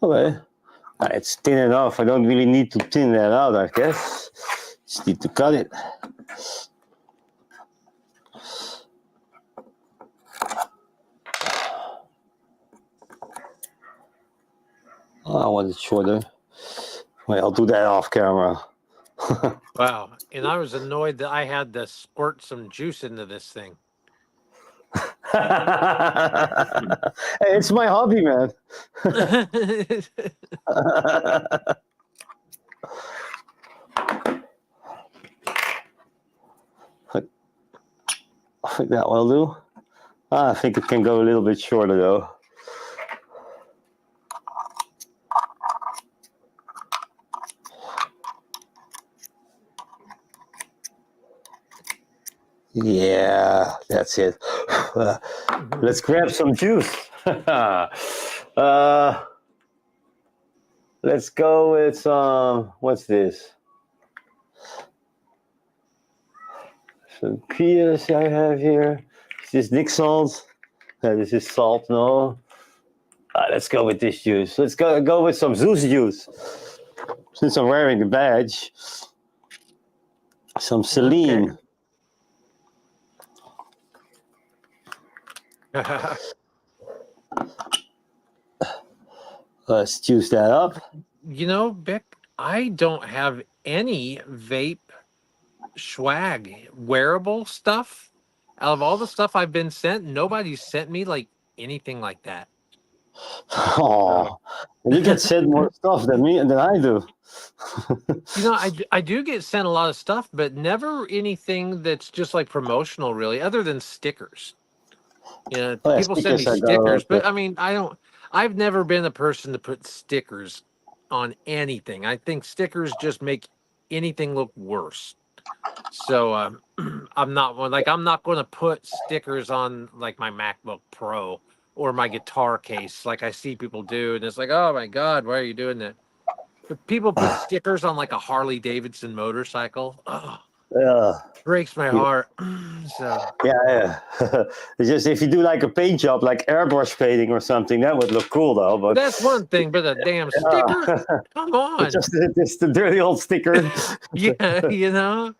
Okay. It's thin enough. I don't really need to thin that out, I guess. Just need to cut it. Oh, I want it shorter. Wait, I'll do that off camera. wow. And I was annoyed that I had to squirt some juice into this thing. Hey, it's my hobby, man. I think that will do. I think it can go a little bit shorter though. Yeah, that's it. Let's grab some juice. Let's go with some, what's this? Some peers I have here. Is this Nick salt? This is salt, no. Let's go with this juice. Let's go with some Zeus juice. Since I'm wearing the badge. Some Celine. Okay. Let's juice that up. You know, Bick, I don't have any vape swag wearable stuff. Out of all the stuff I've been sent, nobody's sent me like anything like that. Oh, you get sent more stuff than me and than I do. You know, I do get sent a lot of stuff, but never anything that's just like promotional, really, other than stickers. You know, Oh, yeah, people send me stickers I got stickers, up but there. I mean, I've never been a person to put stickers on anything. I think stickers just make anything look worse. So I'm not going to put stickers on like my MacBook Pro or my guitar case like I see people do, and it's like, oh my God, why are you doing that? But people put stickers on like a Harley Davidson motorcycle. Oh, Yeah. breaks my heart. So Yeah. It's just if you do like a paint job, like airbrush painting or something, that would look cool though. But that's one thing, but a damn sticker? Come on. just the dirty old sticker. Yeah, you know.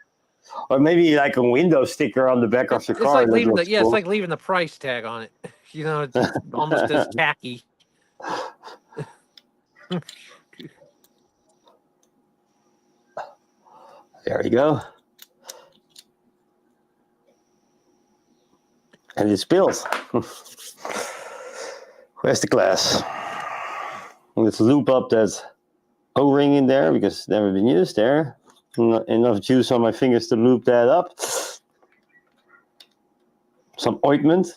Or maybe like a window sticker on the back of your It's car. like That leaving looks it's cool. like leaving the price tag on it. You know, it's almost as tacky. There we go. And it spills. Where's the glass? Let's loop up that O-ring in there because it's never been used there. Not enough juice on my fingers to loop that up. Some ointment.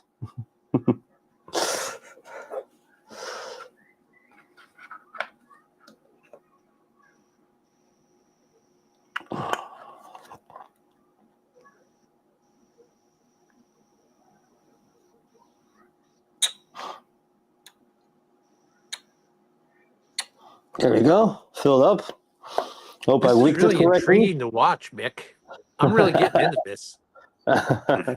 There we go. Filled up. Hope I This is wicked it really correctly. intriguing to watch, Mick. I'm really getting into this. I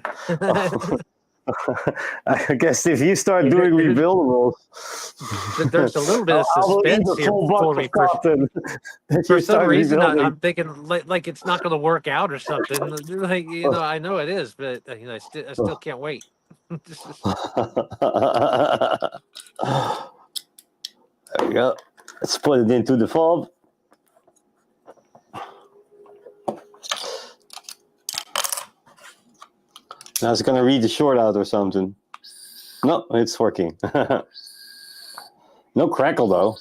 guess if you start doing rebuildables, There's a little bit of I will eat suspense a here full for box me. of cotton. If For you some start reason, rebuilding. I'm thinking like it's not going to work out or something. Like, you know, I know it is, but you know, I still can't wait. There we go. Let's put it into the fob. Now it's gonna read the short out or something. No, it's working. No crackle though.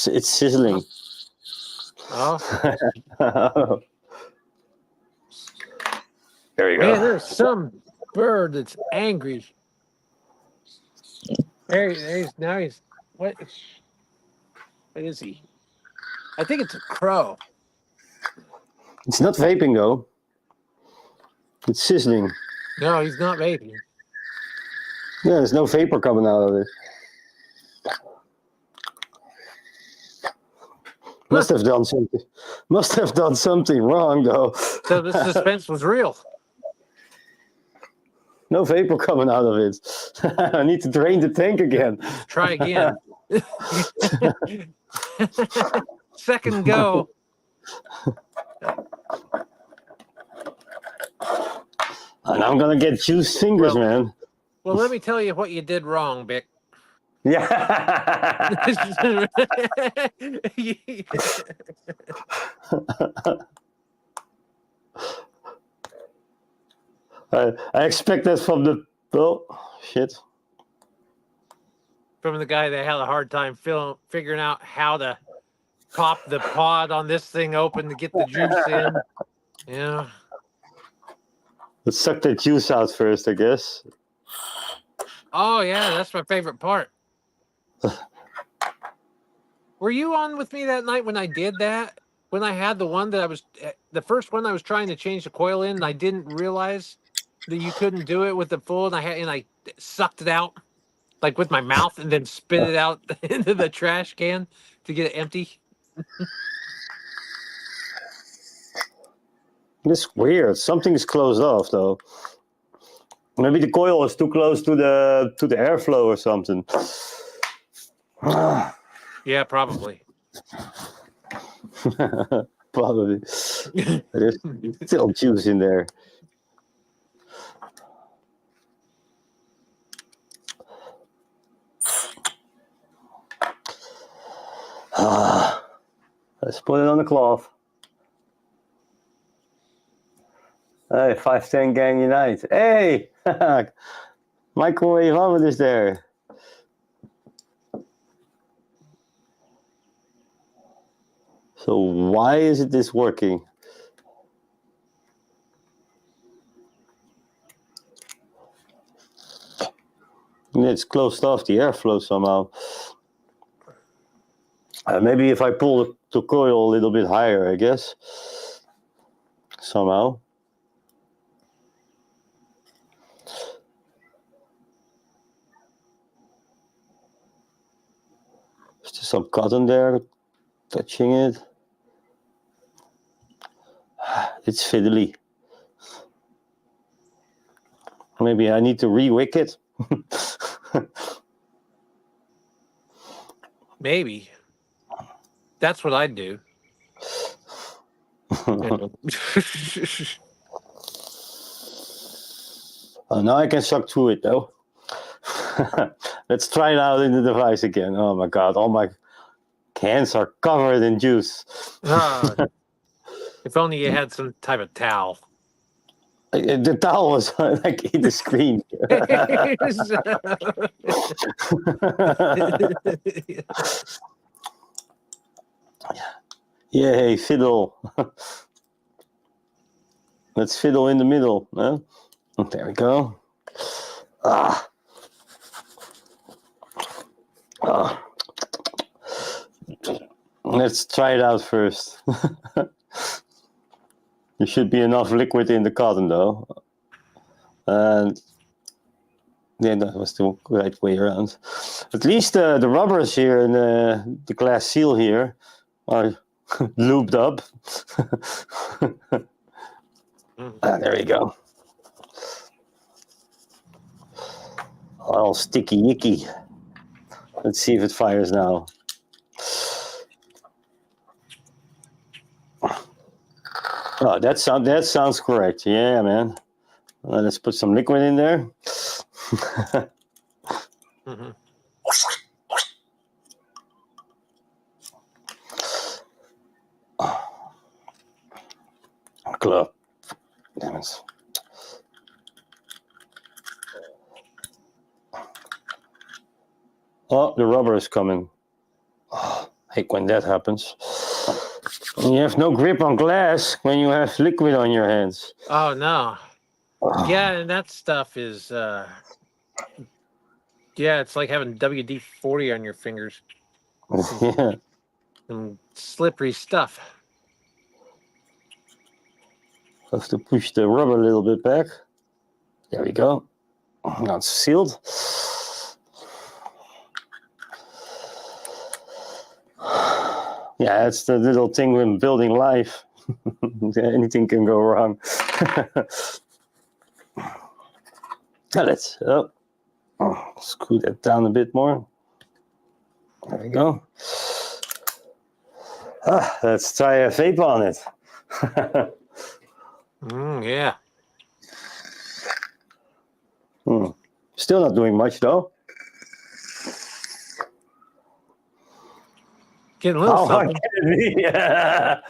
It's sizzling. Oh, there you man, go. there's some bird that's angry. Now he's what? What is he? I think it's a crow. It's not vaping though. It's sizzling. No, he's not vaping. Yeah, there's no vapor coming out of it. Must have done something. Must have done something wrong though. So the suspense was real. No vapor coming out of it. I need to drain the tank again. Try again. Second go. And I'm gonna get juiced fingers, man. Well, let me tell you what you did wrong, Bick. Yeah. I expect that from the shit. From the guy that had a hard time figuring out how to pop the pod on this thing open to get the juice in. Yeah. Let's suck the juice out first, I guess. Oh yeah, that's my favorite part. Were you on with me that night when I did that? When I had the one that I was the first one I was trying to change the coil in, and I didn't realize that you couldn't do it with the full, and I sucked it out like with my mouth and then spit it out into the trash can to get it empty. It's weird. Something's closed off though. Maybe the coil is too close to the airflow or something. Yeah, probably. Probably. There's still juice in there. Let's put it on the cloth. Hey, 510 gang unite. Hey! Microwave oven is there. So why is this working? It's closed off the airflow somehow. Maybe if I pull the coil a little bit higher, I guess. Somehow. Is there some cotton there touching it? It's fiddly. Maybe I need to re-wick it. Maybe. That's what I'd do. Now I can suck through it though. Let's try it out in the device again. Oh my god, all my cans are covered in juice. If only you had some type of towel. The towel was like in the screen. Yay, fiddle. Let's fiddle in the middle. Huh? There we go. Let's try it out first. There should be enough liquid in the cotton though. And yeah, that was the right way around. At least the rubbers here and the glass seal here are lubed up. There we go. All sticky icky. Let's see if it fires now. Oh, that sounds correct. Yeah, man. Let's put some liquid in there. Mm-hmm. Glove. Damn it. Oh, the rubber is coming. Oh, I hate when that happens. You have no grip on glass when you have liquid on your hands. Oh no. Yeah, and that stuff is it's like having WD-40 on your fingers. Yeah. Some slippery stuff. Have to push the rubber a little bit back. There we go. Now it's sealed. Yeah, it's the little thing when building life. Anything can go wrong. Let's screw that down a bit more. There we go. Let's try a vape on it. Yeah. Still not doing much though. Getting a little something. Yeah.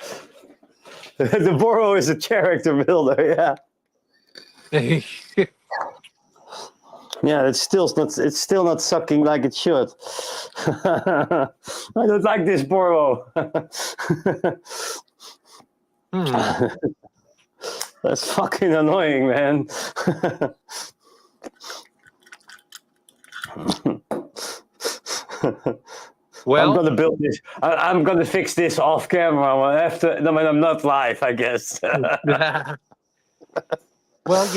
The Boro is a character builder, yeah. Yeah, it's still not sucking like it should. I don't like this Boro. That's fucking annoying, man. Well, I'm gonna build this. I'm gonna fix this off camera when I'm not live, I guess. Well,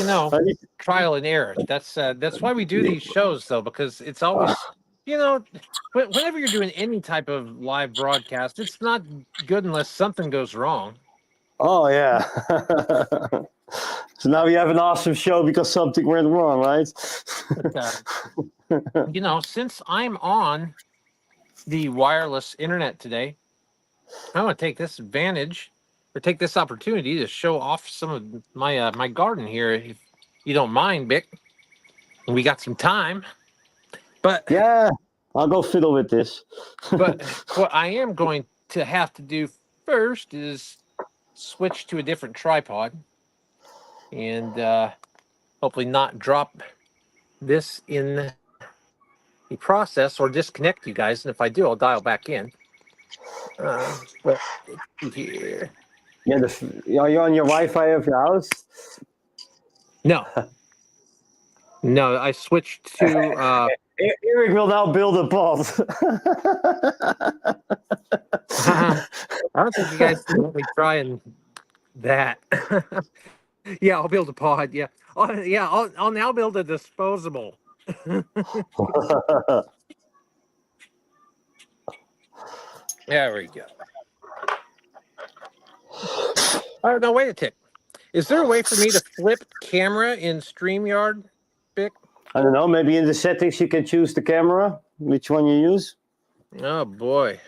trial and error. That's why we do these shows, though, because it's always, whenever you're doing any type of live broadcast, it's not good unless something goes wrong. Oh yeah. So now we have an awesome show because something went wrong, right? But, since I'm on the wireless internet today, I want to take this opportunity to show off some of my my garden here, if you don't mind, Bick. We got some time, but yeah, I'll go fiddle with this. But what I am going to have to do first is switch to a different tripod and hopefully not drop this in the process or disconnect you guys. And if I do, I'll dial back in. But here. Yeah, are you on your Wi-Fi of your house? No, I switched to. Eric will now build a pod. I don't think you guys can let me trying that. Yeah, I'll build a pod. Yeah, I'll now build a disposable. There we go. Oh no! Wait a tick. Is there a way for me to flip camera in StreamYard, Vic? I don't know. Maybe in the settings you can choose the camera, which one you use. Oh boy.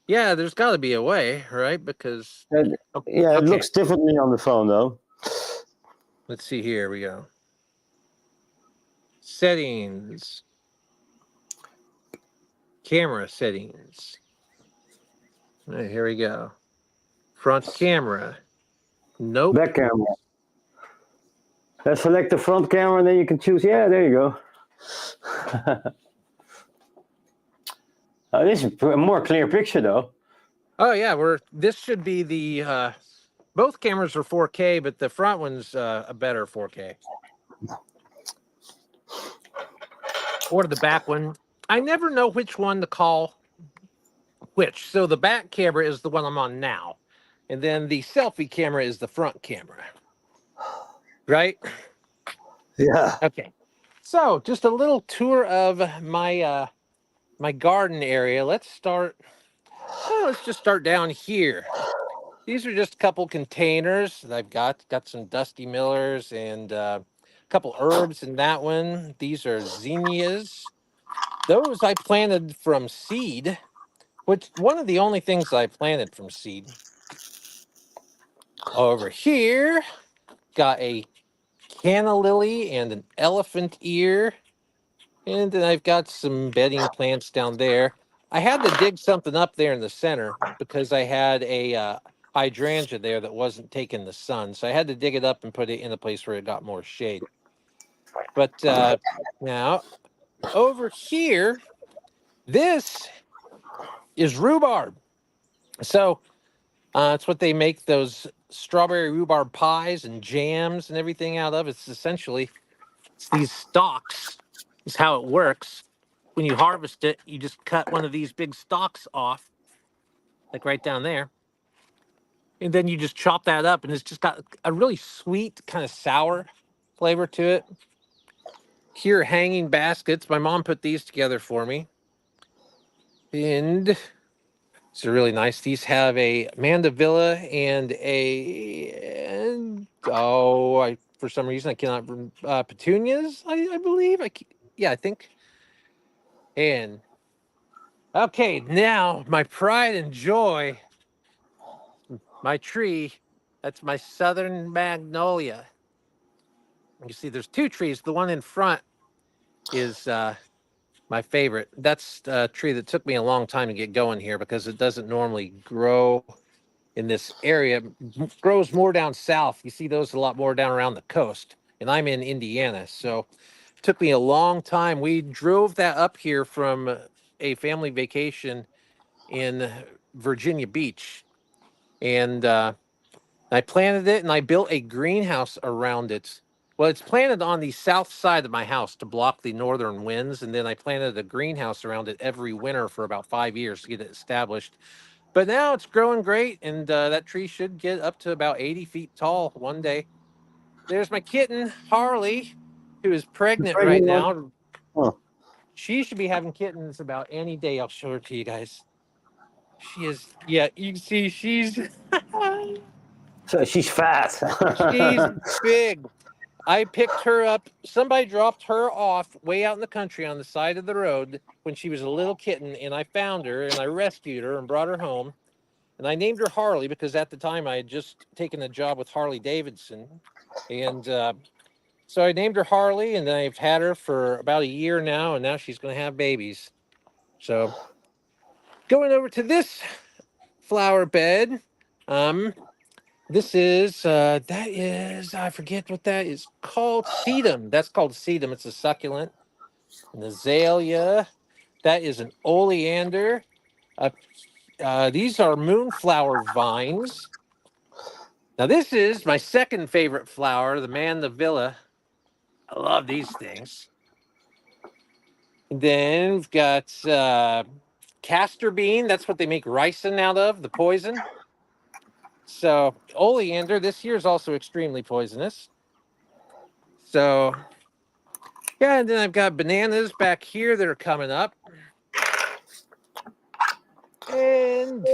Yeah, there's got to be a way, right? Because it looks differently on the phone, though. Let's see. Here we go. Settings. Camera settings. Right, here we go. Front camera. Nope. Back camera. Let's select the front camera, and then you can choose. Yeah, there you go. This is a more clear picture, though. Oh yeah, this should be the. Both cameras are 4K, but the front one's a better 4K. Or the back one. I never know which one to call which. So the back camera is the one I'm on now. And then the selfie camera is the front camera. Right? Yeah. Okay. So just a little tour of my my garden area. Let's just start down here. These are just a couple containers that I've got some Dusty Millers and a couple herbs in that one. These are zinnias. Those I planted from seed, which one of the only things I planted from seed. Over here, got a canna lily and an elephant ear. And then I've got some bedding plants down there. I had to dig something up there in the center because I had a hydrangea there that wasn't taking the sun. So I had to dig it up and put it in a place where it got more shade. But now, over here, this is rhubarb. So It's what they make those strawberry rhubarb pies and jams and everything out of. It's essentially these stalks is how it works. When you harvest it, you just cut one of these big stalks off, like right down there. And then you just chop that up, and it's just got a really sweet, kind of sour flavor to it. Here, hanging baskets. My mom put these together for me. And it's really nice. These have a mandevilla and for some reason I cannot petunias. I believe I think. And okay, now my pride and joy, my tree. That's my southern magnolia. You see, there's two trees. The one in front is my favorite. That's a tree that took me a long time to get going here because it doesn't normally grow in this area. It grows more down south. You see those a lot more down around the coast. And I'm in Indiana. So it took me a long time. We drove that up here from a family vacation in Virginia Beach. And I planted it and I built a greenhouse around it. Well, it's planted on the south side of my house to block the northern winds. And then I planted a greenhouse around it every winter for about 5 years to get it established. But now it's growing great. And that tree should get up to about 80 feet tall one day. There's my kitten, Harley, who is The pregnant right pregnant one. now. Oh, She should be having kittens about any day. I'll show her to you guys. She is, yeah, you can see she's so she's fat. she's big. I picked her up. Somebody dropped her off way out in the country on the side of the road when she was a little kitten, and I found her and I rescued her and brought her home. And I named her Harley because at the time I had just taken a job with Harley Davidson. And so I named her Harley, and I've had her for about a year now, and now she's going to have babies. So going over to this flower bed. This is, I forget what that is called. Sedum. That's called sedum. It's a succulent. An azalea. That is an oleander. These are moonflower vines. Now, this is my second favorite flower, the mandevilla. I love these things. And then we've got castor bean. That's what they make ricin out of, the poison. So oleander, this year is also extremely poisonous. So yeah, and then I've got bananas back here that are coming up. And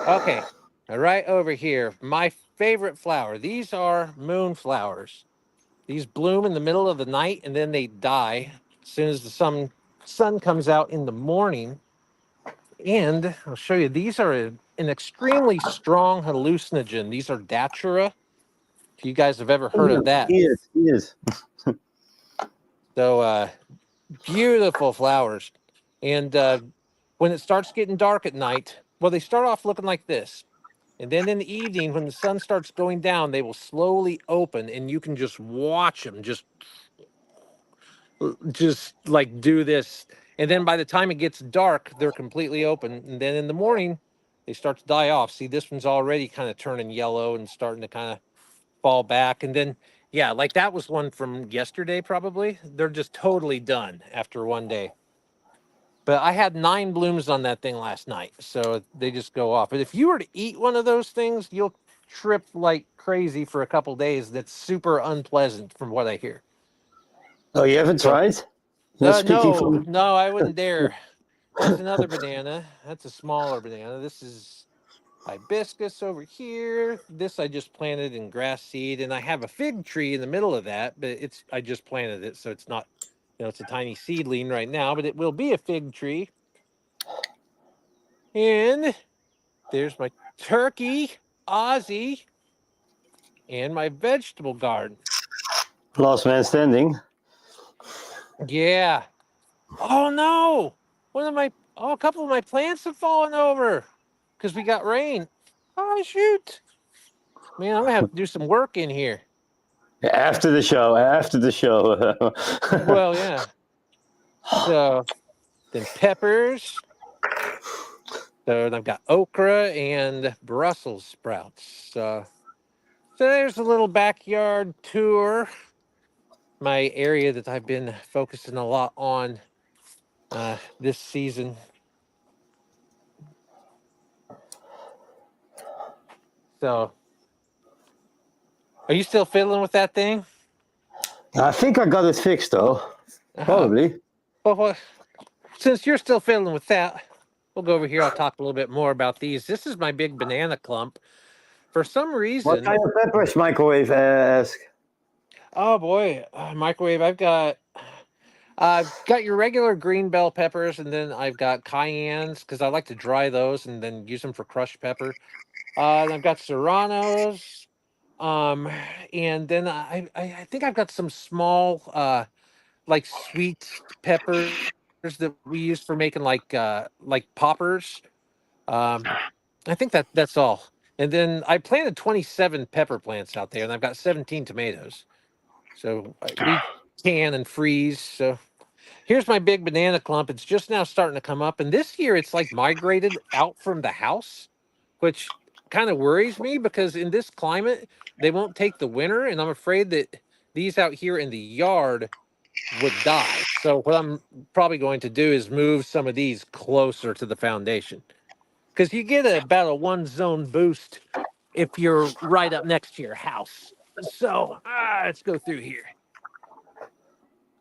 okay, right over here, my favorite flower. These are moonflowers. These bloom in the middle of the night and then they die as soon as the sun comes out in the morning. And I'll show you, these are an extremely strong hallucinogen. These are datura. If you guys have ever heard of that. He is. So beautiful flowers. And when it starts getting dark at night, well, they start off looking like this. And then in the evening, when the sun starts going down, they will slowly open and you can just watch them just like do this. And then by the time it gets dark, they're completely open. And then in the morning, they start to die off. See, this one's already kind of turning yellow and starting to kind of fall back. And then, yeah, like that was one from yesterday, probably. They're just totally done after one day. But I had 9 blooms on that thing last night. So they just go off. But if you were to eat one of those things, you'll trip like crazy for a couple days. That's super unpleasant from what I hear. Oh, you haven't So, tried? Not speaking from. no, I wouldn't dare. There's another banana. That's a smaller banana. This is hibiscus over here. This I just planted in grass seed, and I have a fig tree in the middle of that, but I just planted it, so it's not, it's a tiny seedling right now, but it will be a fig tree. And there's my turkey, Ozzy, and my vegetable garden. Last man standing. Yeah. Oh no! A couple of my plants have fallen over because we got rain. Oh shoot! Man, I'm gonna have to do some work in here. After the show. Well, yeah. So then peppers. So and I've got okra and Brussels sprouts. So there's a little backyard tour. My area that I've been focusing a lot on this season. So, are you still fiddling with that thing? I think I got it fixed though. Probably. Well, since you're still fiddling with that, we'll go over here. I'll talk a little bit more about these. This is my big banana clump. For some What reason, kind of peppers, Microwave ask? oh boy, microwave. I've got your regular green bell peppers, and then I've got cayennes because I like to dry those and then use them for crushed pepper. And I've got serranos, um, and then I think I've got some small like sweet peppers that we use for making like poppers. Um, I think that's all. And then I planted 27 pepper plants out there, and I've got 17 tomatoes. So we can and freeze. So here's my big banana clump. It's just now starting to come up, and this year it's like migrated out from the house, which kind of worries me because in this climate they won't take the winter, and I'm afraid that these out here in the yard would die. So what I'm probably going to do is move some of these closer to the foundation because you get about a one zone boost if you're right up next to your house. So let's go through here.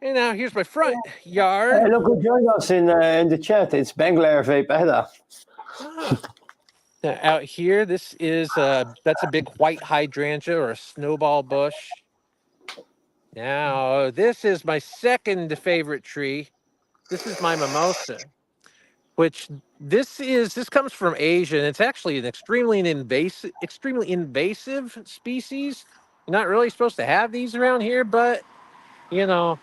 And now here's my front yard. Hey, look who joined us in the chat. It's Banglair Vape Edda. Now out here, this is that's a big white hydrangea or a snowball bush. Now this is my second favorite tree. This is my mimosa, which this comes from Asia, and it's actually an extremely invasive species. You're not really supposed to have these around here, but you know,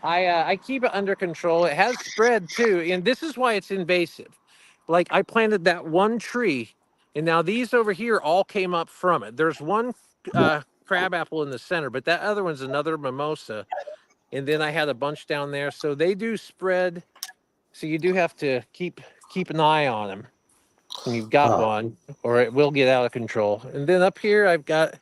I keep it under control. It has spread too, and this is why it's invasive. Like I planted that one tree, and now these over here all came up from it. There's one crabapple in the center, but that other one's another mimosa, and then I had a bunch down there. So they do spread. So you do have to keep an eye on them when you've got one, or it will get out of control. And then up here, I've got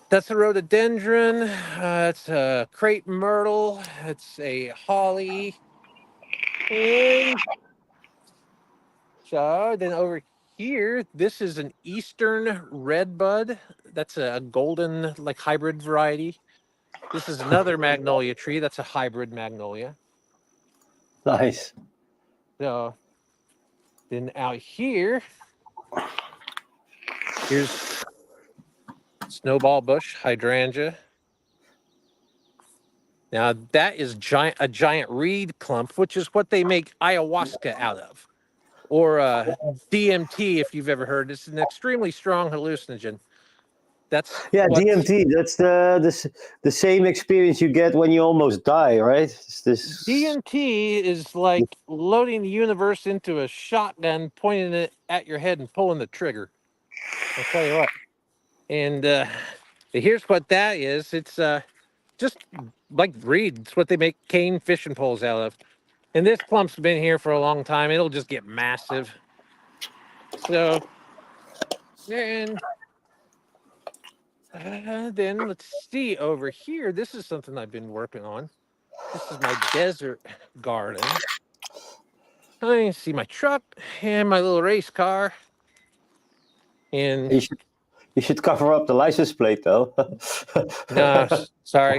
that's a rhododendron. It's a crepe myrtle. It's a holly. And so then over here, this is an eastern redbud. That's a golden, like hybrid variety. This is another magnolia tree. That's a hybrid magnolia. Nice. So then out here, here's snowball bush hydrangea. Now that is a giant reed clump, which is what they make ayahuasca out of, or DMT, if you've ever heard. It's an extremely strong hallucinogen. That's DMT. That's the same experience you get when you almost die, right? It's this DMT is like loading the universe into a shotgun, pointing it at your head and pulling the trigger. I'll tell you what. And here's what that is. It's just like reed. It's what they make cane fishing poles out of. And this clump's been here for a long time. It'll just get massive. So, and then let's see over here. This is something I've been working on. This is my desert garden. I see my truck and my little race car. And you should cover up the license plate, though. no, sorry.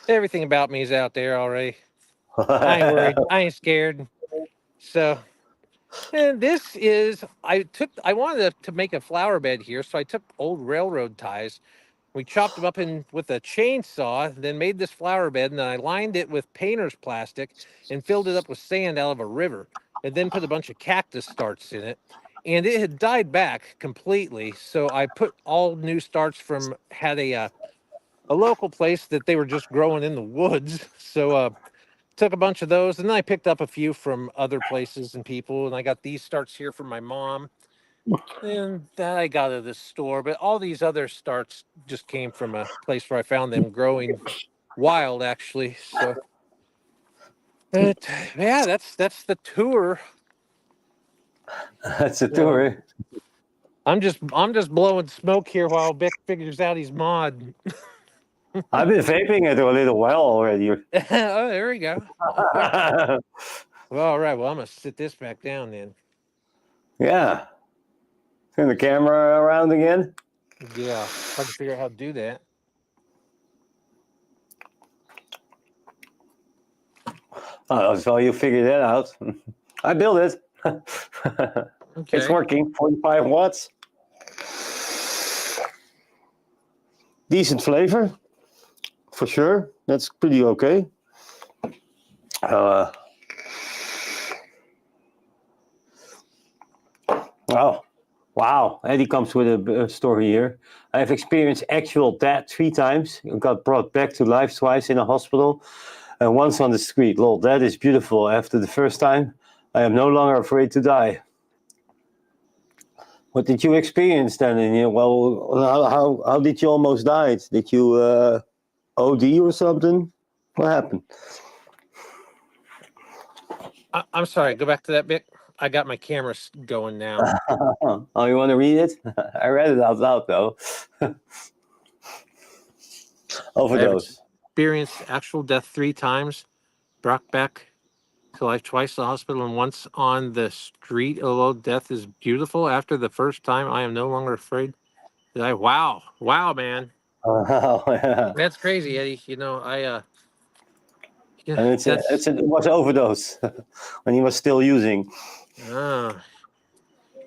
Everything about me is out there already. I ain't worried. I ain't scared. So, and this is, I wanted to make a flower bed here. So I took old railroad ties. We chopped them up with a chainsaw, then made this flower bed, and then I lined it with painter's plastic and filled it up with sand out of a river, and then put a bunch of cactus starts in it. And it had died back completely. So I put all new starts had a local place that they were just growing in the woods. So took a bunch of those, and then I picked up a few from other places and people, and I got these starts here from my mom. And that I got at the store, but all these other starts just came from a place where I found them growing wild, actually. So, but yeah, that's the tour That's a tour. I'm just blowing smoke here while Vic figures out his mod. I've been vaping it a little while already. Oh, there we go. Well, all right. Well, I'm gonna sit this back down then. Yeah. Turn the camera around again. Yeah, I can figure out how to do that. Oh, so you figured that out. I built it. Okay. It's working. 45 watts. Decent flavor, for sure. That's pretty okay. Oh, wow. Eddie comes with a story here. I have experienced actual death 3 times. I got brought back to life twice in a hospital and once on the street. Lol, that is beautiful. After the first time, I am no longer afraid to die. What did you experience then? And well, how did you almost die? Did you OD or something? What happened? I'm sorry. Go back to that bit. I got my camera going now. Oh, you want to read it? I read it out loud though. Overdose. Experienced actual death 3 times. Brought back to life twice in the hospital and once on the street. Although death is beautiful, after the first time, I am no longer afraid. Wow, man, Yeah. that's crazy, Eddie. Yeah, And it was overdose when he was still using. uh,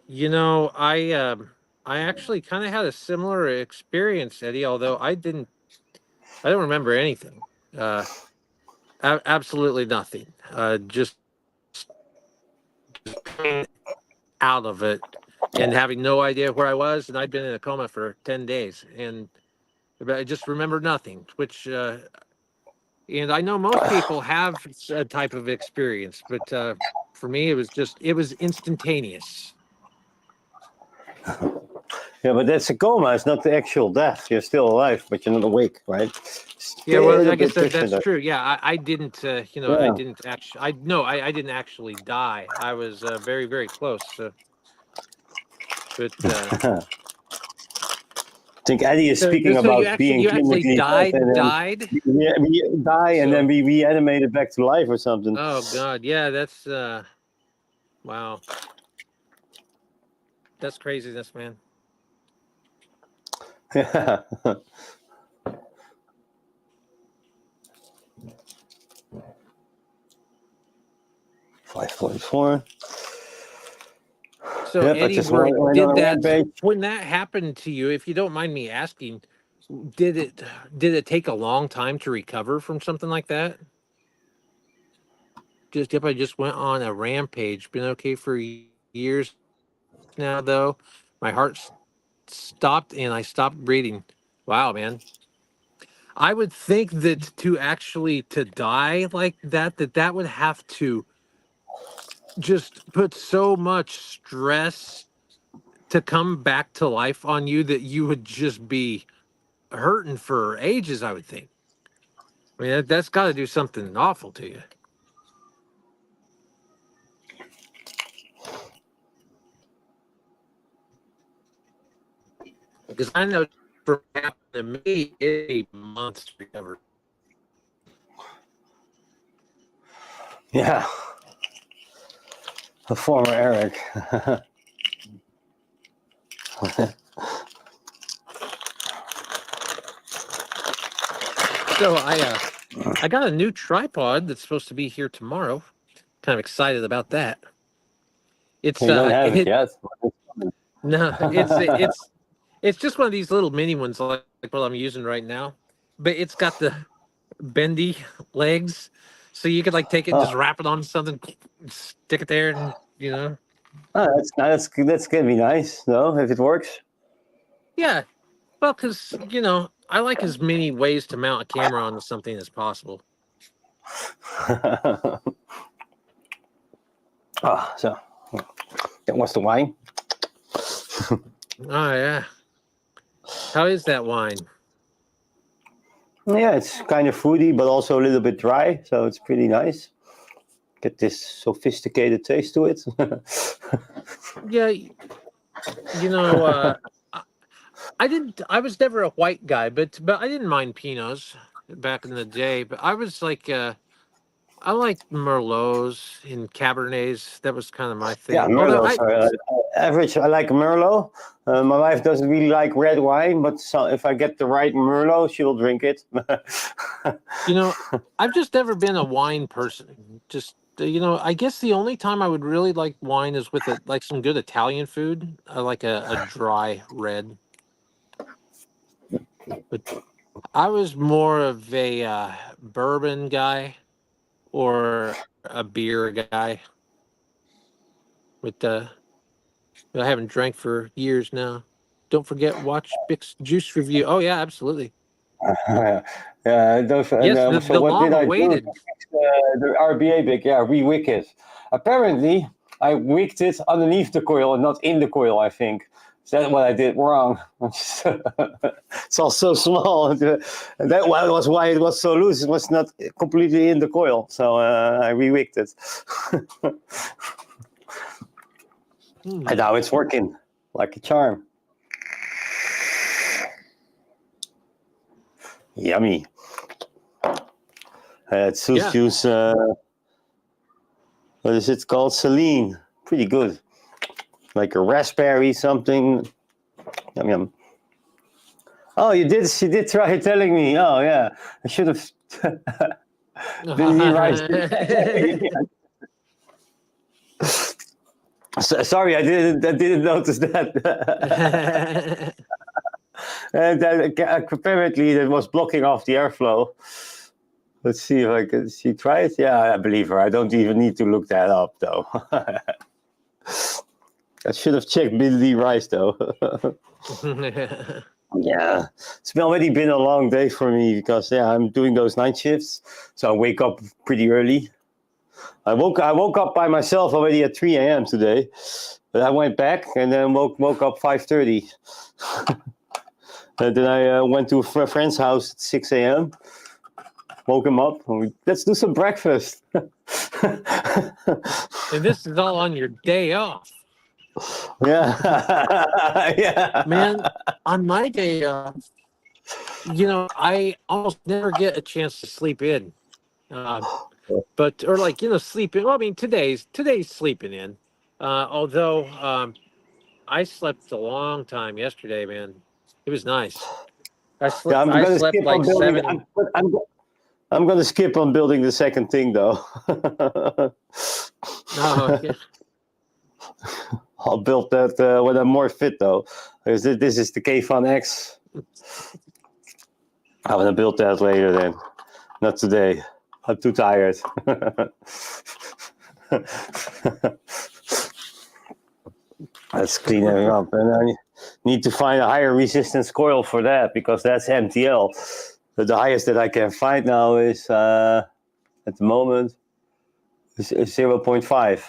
I actually kind of had a similar experience, Eddie. Although I don't remember anything. Absolutely nothing. Just out of it and having no idea where I was, and I'd been in a coma for 10 days, and I just remember nothing. And I know most people have a type of experience, but for me, it was instantaneous. Yeah, but that's a coma. It's not the actual death. You're still alive, but you're not awake, right? Yeah, well, I guess Bit that's different. true. Yeah, I didn't, I Yeah. didn't actually, I didn't actually die. I was very, very close. But I think Eddie is speaking so about being you actually clinically dead and then died. we die and then So, we reanimated back to life or something. oh God, yeah, that's wow, that's craziness, man. Yeah. 5.4. So Yep, I Eddie, just went on a rampage. when that happened to you, if you don't mind me asking, did it take a long time to recover from something like that? Just if I just went on a rampage, been okay for years now though. My heart stopped and I stopped breathing. Wow, man. I would think that to die like that would have to just put so much stress to come back to life on you that you would just be hurting for ages, I would think. I mean, that's got to do something awful to you. Because I know for to me, it months to recover. Yeah. The former Eric. So I got a new tripod that's supposed to be here tomorrow. Kind of excited about that. It's You don't have it yet. no, it's just one of these little mini ones like what I'm using right now, but it's got the bendy legs, so you could like take it and just wrap it on something, stick it there, and Oh, that's gonna be nice, though, if it works. yeah. Well, because I like as many ways to mount a camera onto something as possible. So that was the wine. Oh yeah. How is that wine? Yeah, it's kind of fruity, but also a little bit dry, so it's pretty nice. get this sophisticated taste to it. Yeah, I was never a white guy, but I didn't mind Pinots back in the day. But I was like, I like Merlots and Cabernets. That was kind of my Yeah, thing. Although Merlots are average. I like Merlot. My wife doesn't really like red wine, but if I get the right Merlot, she will drink it. I've just never been a wine person. Just I guess the only time I would really like wine is with like some good Italian food. I like a dry red. But I was more of a bourbon guy or a beer guy. With I haven't drank for years now. Don't forget, watch Bick's juice review. Oh yeah, absolutely. Yes, So the what long did I do? awaited. The RBA big, yeah, re-wick it. Apparently, I wicked it underneath the coil and not in the coil, I think. Is that what I did wrong? It's all so small. That was why it was so loose. It was not completely in the coil. So I re-wicked it. And now it's working like a charm. Yummy. It's Seuss juice. What is it called? Celine. Pretty good. Like a raspberry something. Yum yum. Oh, you did. She did try telling me. Oh yeah, I should have. Didn't he write? Sorry, I didn't notice that. And apparently that was blocking off the airflow. Let's see if I can. She try it. Yeah, I believe her. I don't even need to look that up though. I should have checked Billy Rice though. Yeah, it's already been a long day for me because I'm doing those night shifts, so I wake up pretty early. I woke up by myself already at 3 a.m. today, but I went back and then woke up 5:30. And then I went to a friend's house at 6 a.m. Woke him up. And let's do some breakfast. And this is all on your day off. Yeah. Yeah. Man, on my day off, I almost never get a chance to sleep in. Sleep in. Well, I mean, today's sleeping in. Although I slept a long time yesterday, man. It was nice. I slept like 7. I'm going to skip on building the second thing, though. Oh, yeah. I'll build that when I'm more fit, though. Because this is the K-Fun X. I'm going to build that later, then. Not today. I'm too tired. Let's clean it up. And I need to find a higher resistance coil for that, because that's MTL. But the highest that I can find now is, at the moment, is 0.5.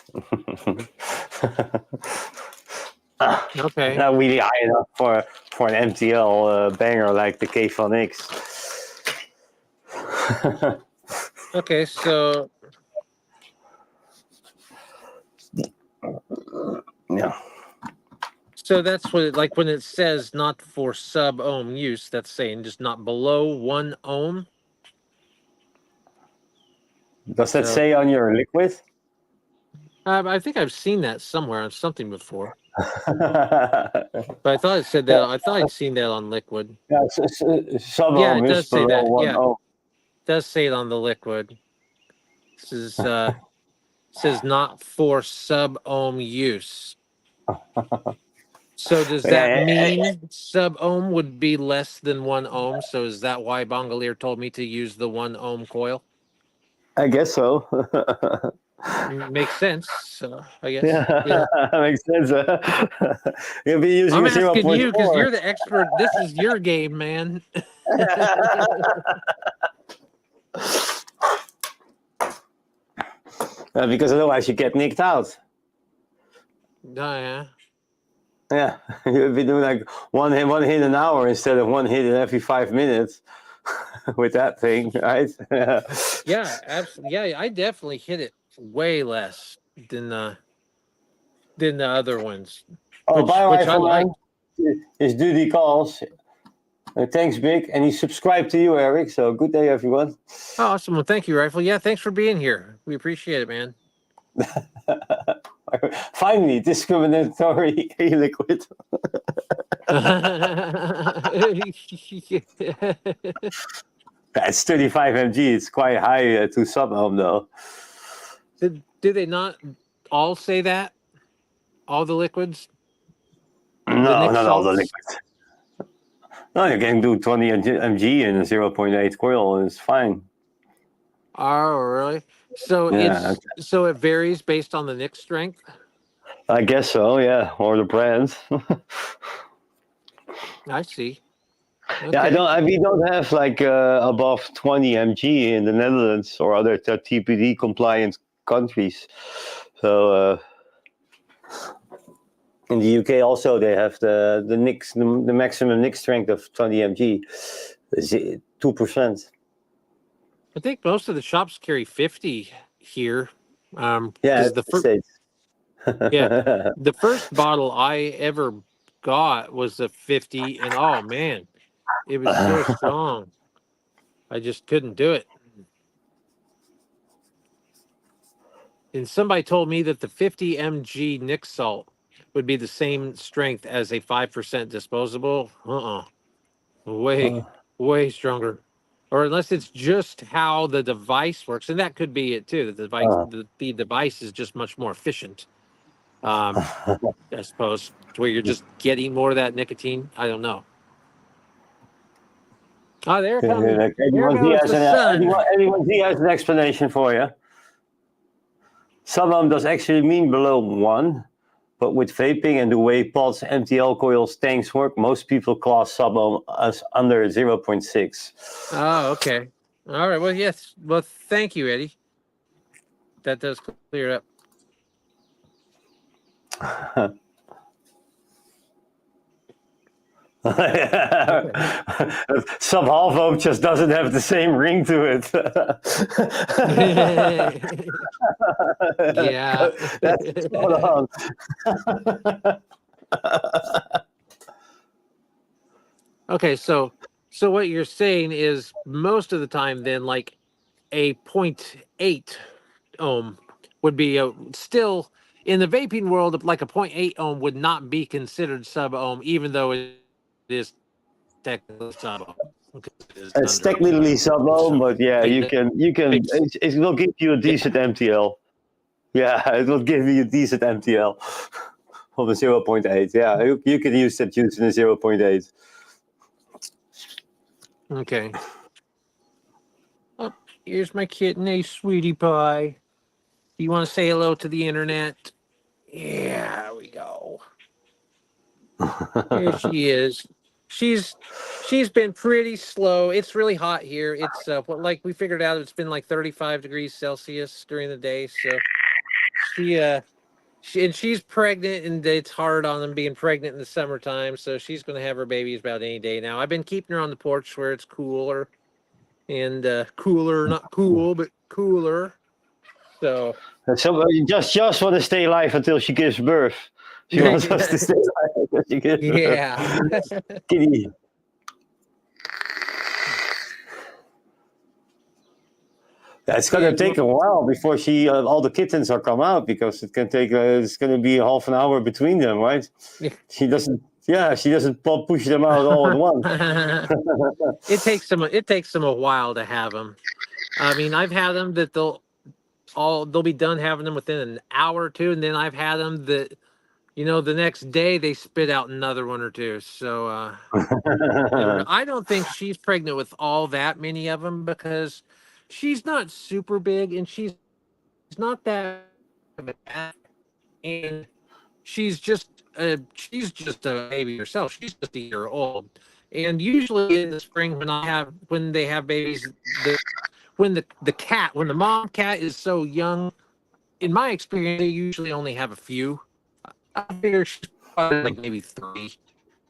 Okay. Not really high enough for an MTL banger like the K-Fun X. Okay, so yeah. So that's what like when it says not for sub-ohm use, that's saying just not below 1 ohm. Does that say on your liquid? I think I've seen that somewhere on something before. But I thought it said that. I thought I'd seen that on liquid. Yeah, sub-ohm it does say that. 1 ohm. It does say it on the liquid. This is says not for sub-ohm use. So does that mean sub-ohm would be less than 1 ohm? So is that why Bongalier told me to use the 1 ohm coil? I guess so. Makes sense. So I guess. Yeah. Makes sense. You'll be using I'm asking 0.4. you because you're the expert. This is your game, man. Because otherwise you get nicked out. Oh, yeah. Yeah, you'll be doing like one hit an hour instead of one hit every 5 minutes with that thing, right? Yeah, absolutely. Yeah, I definitely hit it way less than the other ones, Oh, bye, which I rifle like. man. His duty calls. Thanks, Big. And he subscribed to you, Eric. So good day, everyone. Oh, awesome. Well, thank you, Rifle. Yeah, thanks for being here. We appreciate it, man. Finally, discriminatory e-liquid. It's 35 mg. It's quite high to sub-ohm, though. Do they not all say that? All the liquids? No, Nick not all the salts? liquids. No, you can do 20 mg in a 0.8 coil, and it's fine. Oh, really? So Yeah, so it varies based on the nick strength? I guess so, yeah. Or the brands. I see. Yeah, Okay. we don't have like above 20 mg in the Netherlands or other TPD compliant countries. So in the UK also they have the nicks, the maximum nick strength of 20 mg is 2%. I think most of the shops carry 50 here. Yeah, Because States. yeah, the first bottle I ever got was a 50, and oh man, it was so strong. I just couldn't do it. And somebody told me that the 50 mg Nick salt would be the same strength as a 5% disposable. Way, way stronger. Or unless it's just how the device works, and that could be it too. The device is just much more efficient. I suppose, to where you're just getting more of that nicotine. I don't know. Oh, there comes Like there anyone, goes the sun. anyone he has an explanation for you. Sub-ohm does actually mean below 1. But with vaping and the way pods, MTL coils, tanks work, most people class sub-ohm as under 0.6. Oh, okay. All right. Well, yes. Well, thank you, Eddie. That does clear it up. Sub-half ohm just doesn't have the same ring to it. Yeah. That's spot on. Okay, so what you're saying is most of the time then like a point 0.8 ohm would be still in the vaping world, like a 0.8 ohm would not be considered sub ohm, even though it is technically sub ohm. It's technically sub-ohm, but yeah, you can it will give you a decent MTL. Yeah, it will give you a decent MTL of a 0.8. Yeah, you can use that using a 0.8. Okay. Oh, here's my kitten, hey sweetie pie. Do you want to say hello to the internet? Yeah, there we go. Here she is. She's been pretty slow. It's really hot here. It's like we figured out it's been like 35 degrees Celsius during the day. So she's pregnant, and it's hard on them being pregnant in the summertime. So she's going to have her babies about any day now. I've been keeping her on the porch where it's cooler and cooler, not cool, but cooler. So you just want to stay alive until she gives birth. She wants us to stay alive until she gives birth. Yeah. Kitty. Yeah, it's gonna take a while before all the kittens are come out, because it can take it's gonna be half an hour between them, right? She doesn't push them out all at once. It takes them a while to have them. I mean, I've had them that they'll be done having them within an hour or two, and then I've had them that the next day they spit out another one or two. So I don't think she's pregnant with all that many of them, because she's not super big and she's not that bad, and she's just a baby herself. She's just a year old. And usually in the spring when they have babies, when the mom cat is so young, in my experience, they usually only have a few. I figure she's probably like maybe 3.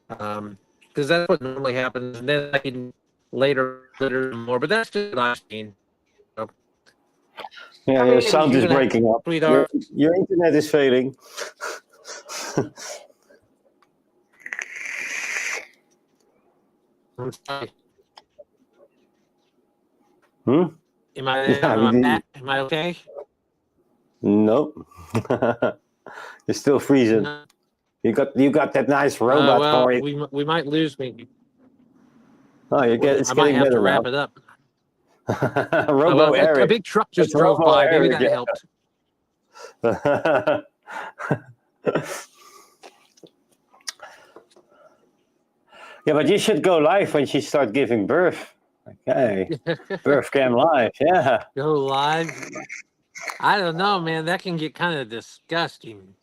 Because that's what normally happens. And then I can later more, but that's just what I've seen. So, Yeah, your sound is breaking up. Your internet is failing. I'm sorry. Hmm? Am I okay? Nope. You're still freezing. No. You got that nice robot Well, voice. we might lose me. Oh, it's I might getting have to better wrap now. it up. Robo Well, a Eric. big truck just It's drove Robo by. Maybe Eric, that helped. Yeah, but you should go live when she starts giving birth. Okay. Birth cam live. Yeah. Go live. I don't know, man. That can get kind of disgusting.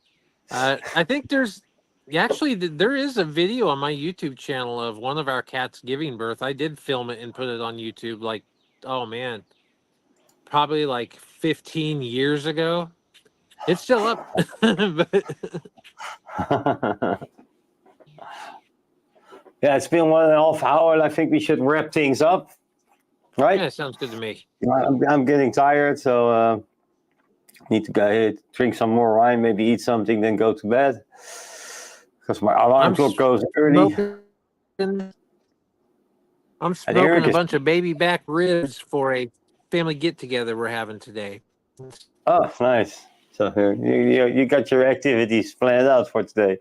I think there is a video on my YouTube channel of one of our cats giving birth. I did film it and put it on YouTube. Like, oh man, probably like 15 years ago. It's still up. But Yeah, it's been 1.5 hours. I think we should wrap things up, right? yeah, sounds good to me. I'm getting tired, so need to go ahead, drink some more wine, maybe eat something, then go to bed. Because my alarm clock goes early. I'm smoking a bunch of baby back ribs for a family get together we're having today. Oh, nice. So you got your activities planned out for today.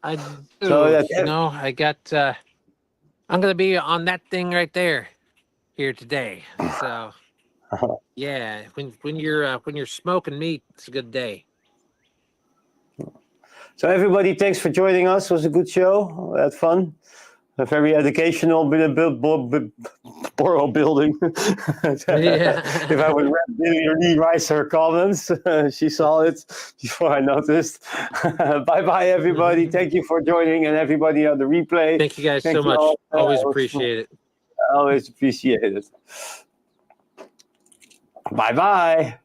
I do. So I got. I'm gonna be on that thing right there here today. So yeah, when you're smoking meat, it's a good day. So everybody, thanks for joining us. It was a good show. We had fun. A very educational borough building. If I would rewrite her comments, she saw it before I noticed. Bye everybody. Thank you for joining, and everybody on the replay. Thank you guys so much. Always appreciate it. Always appreciate it. Bye.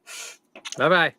Bye.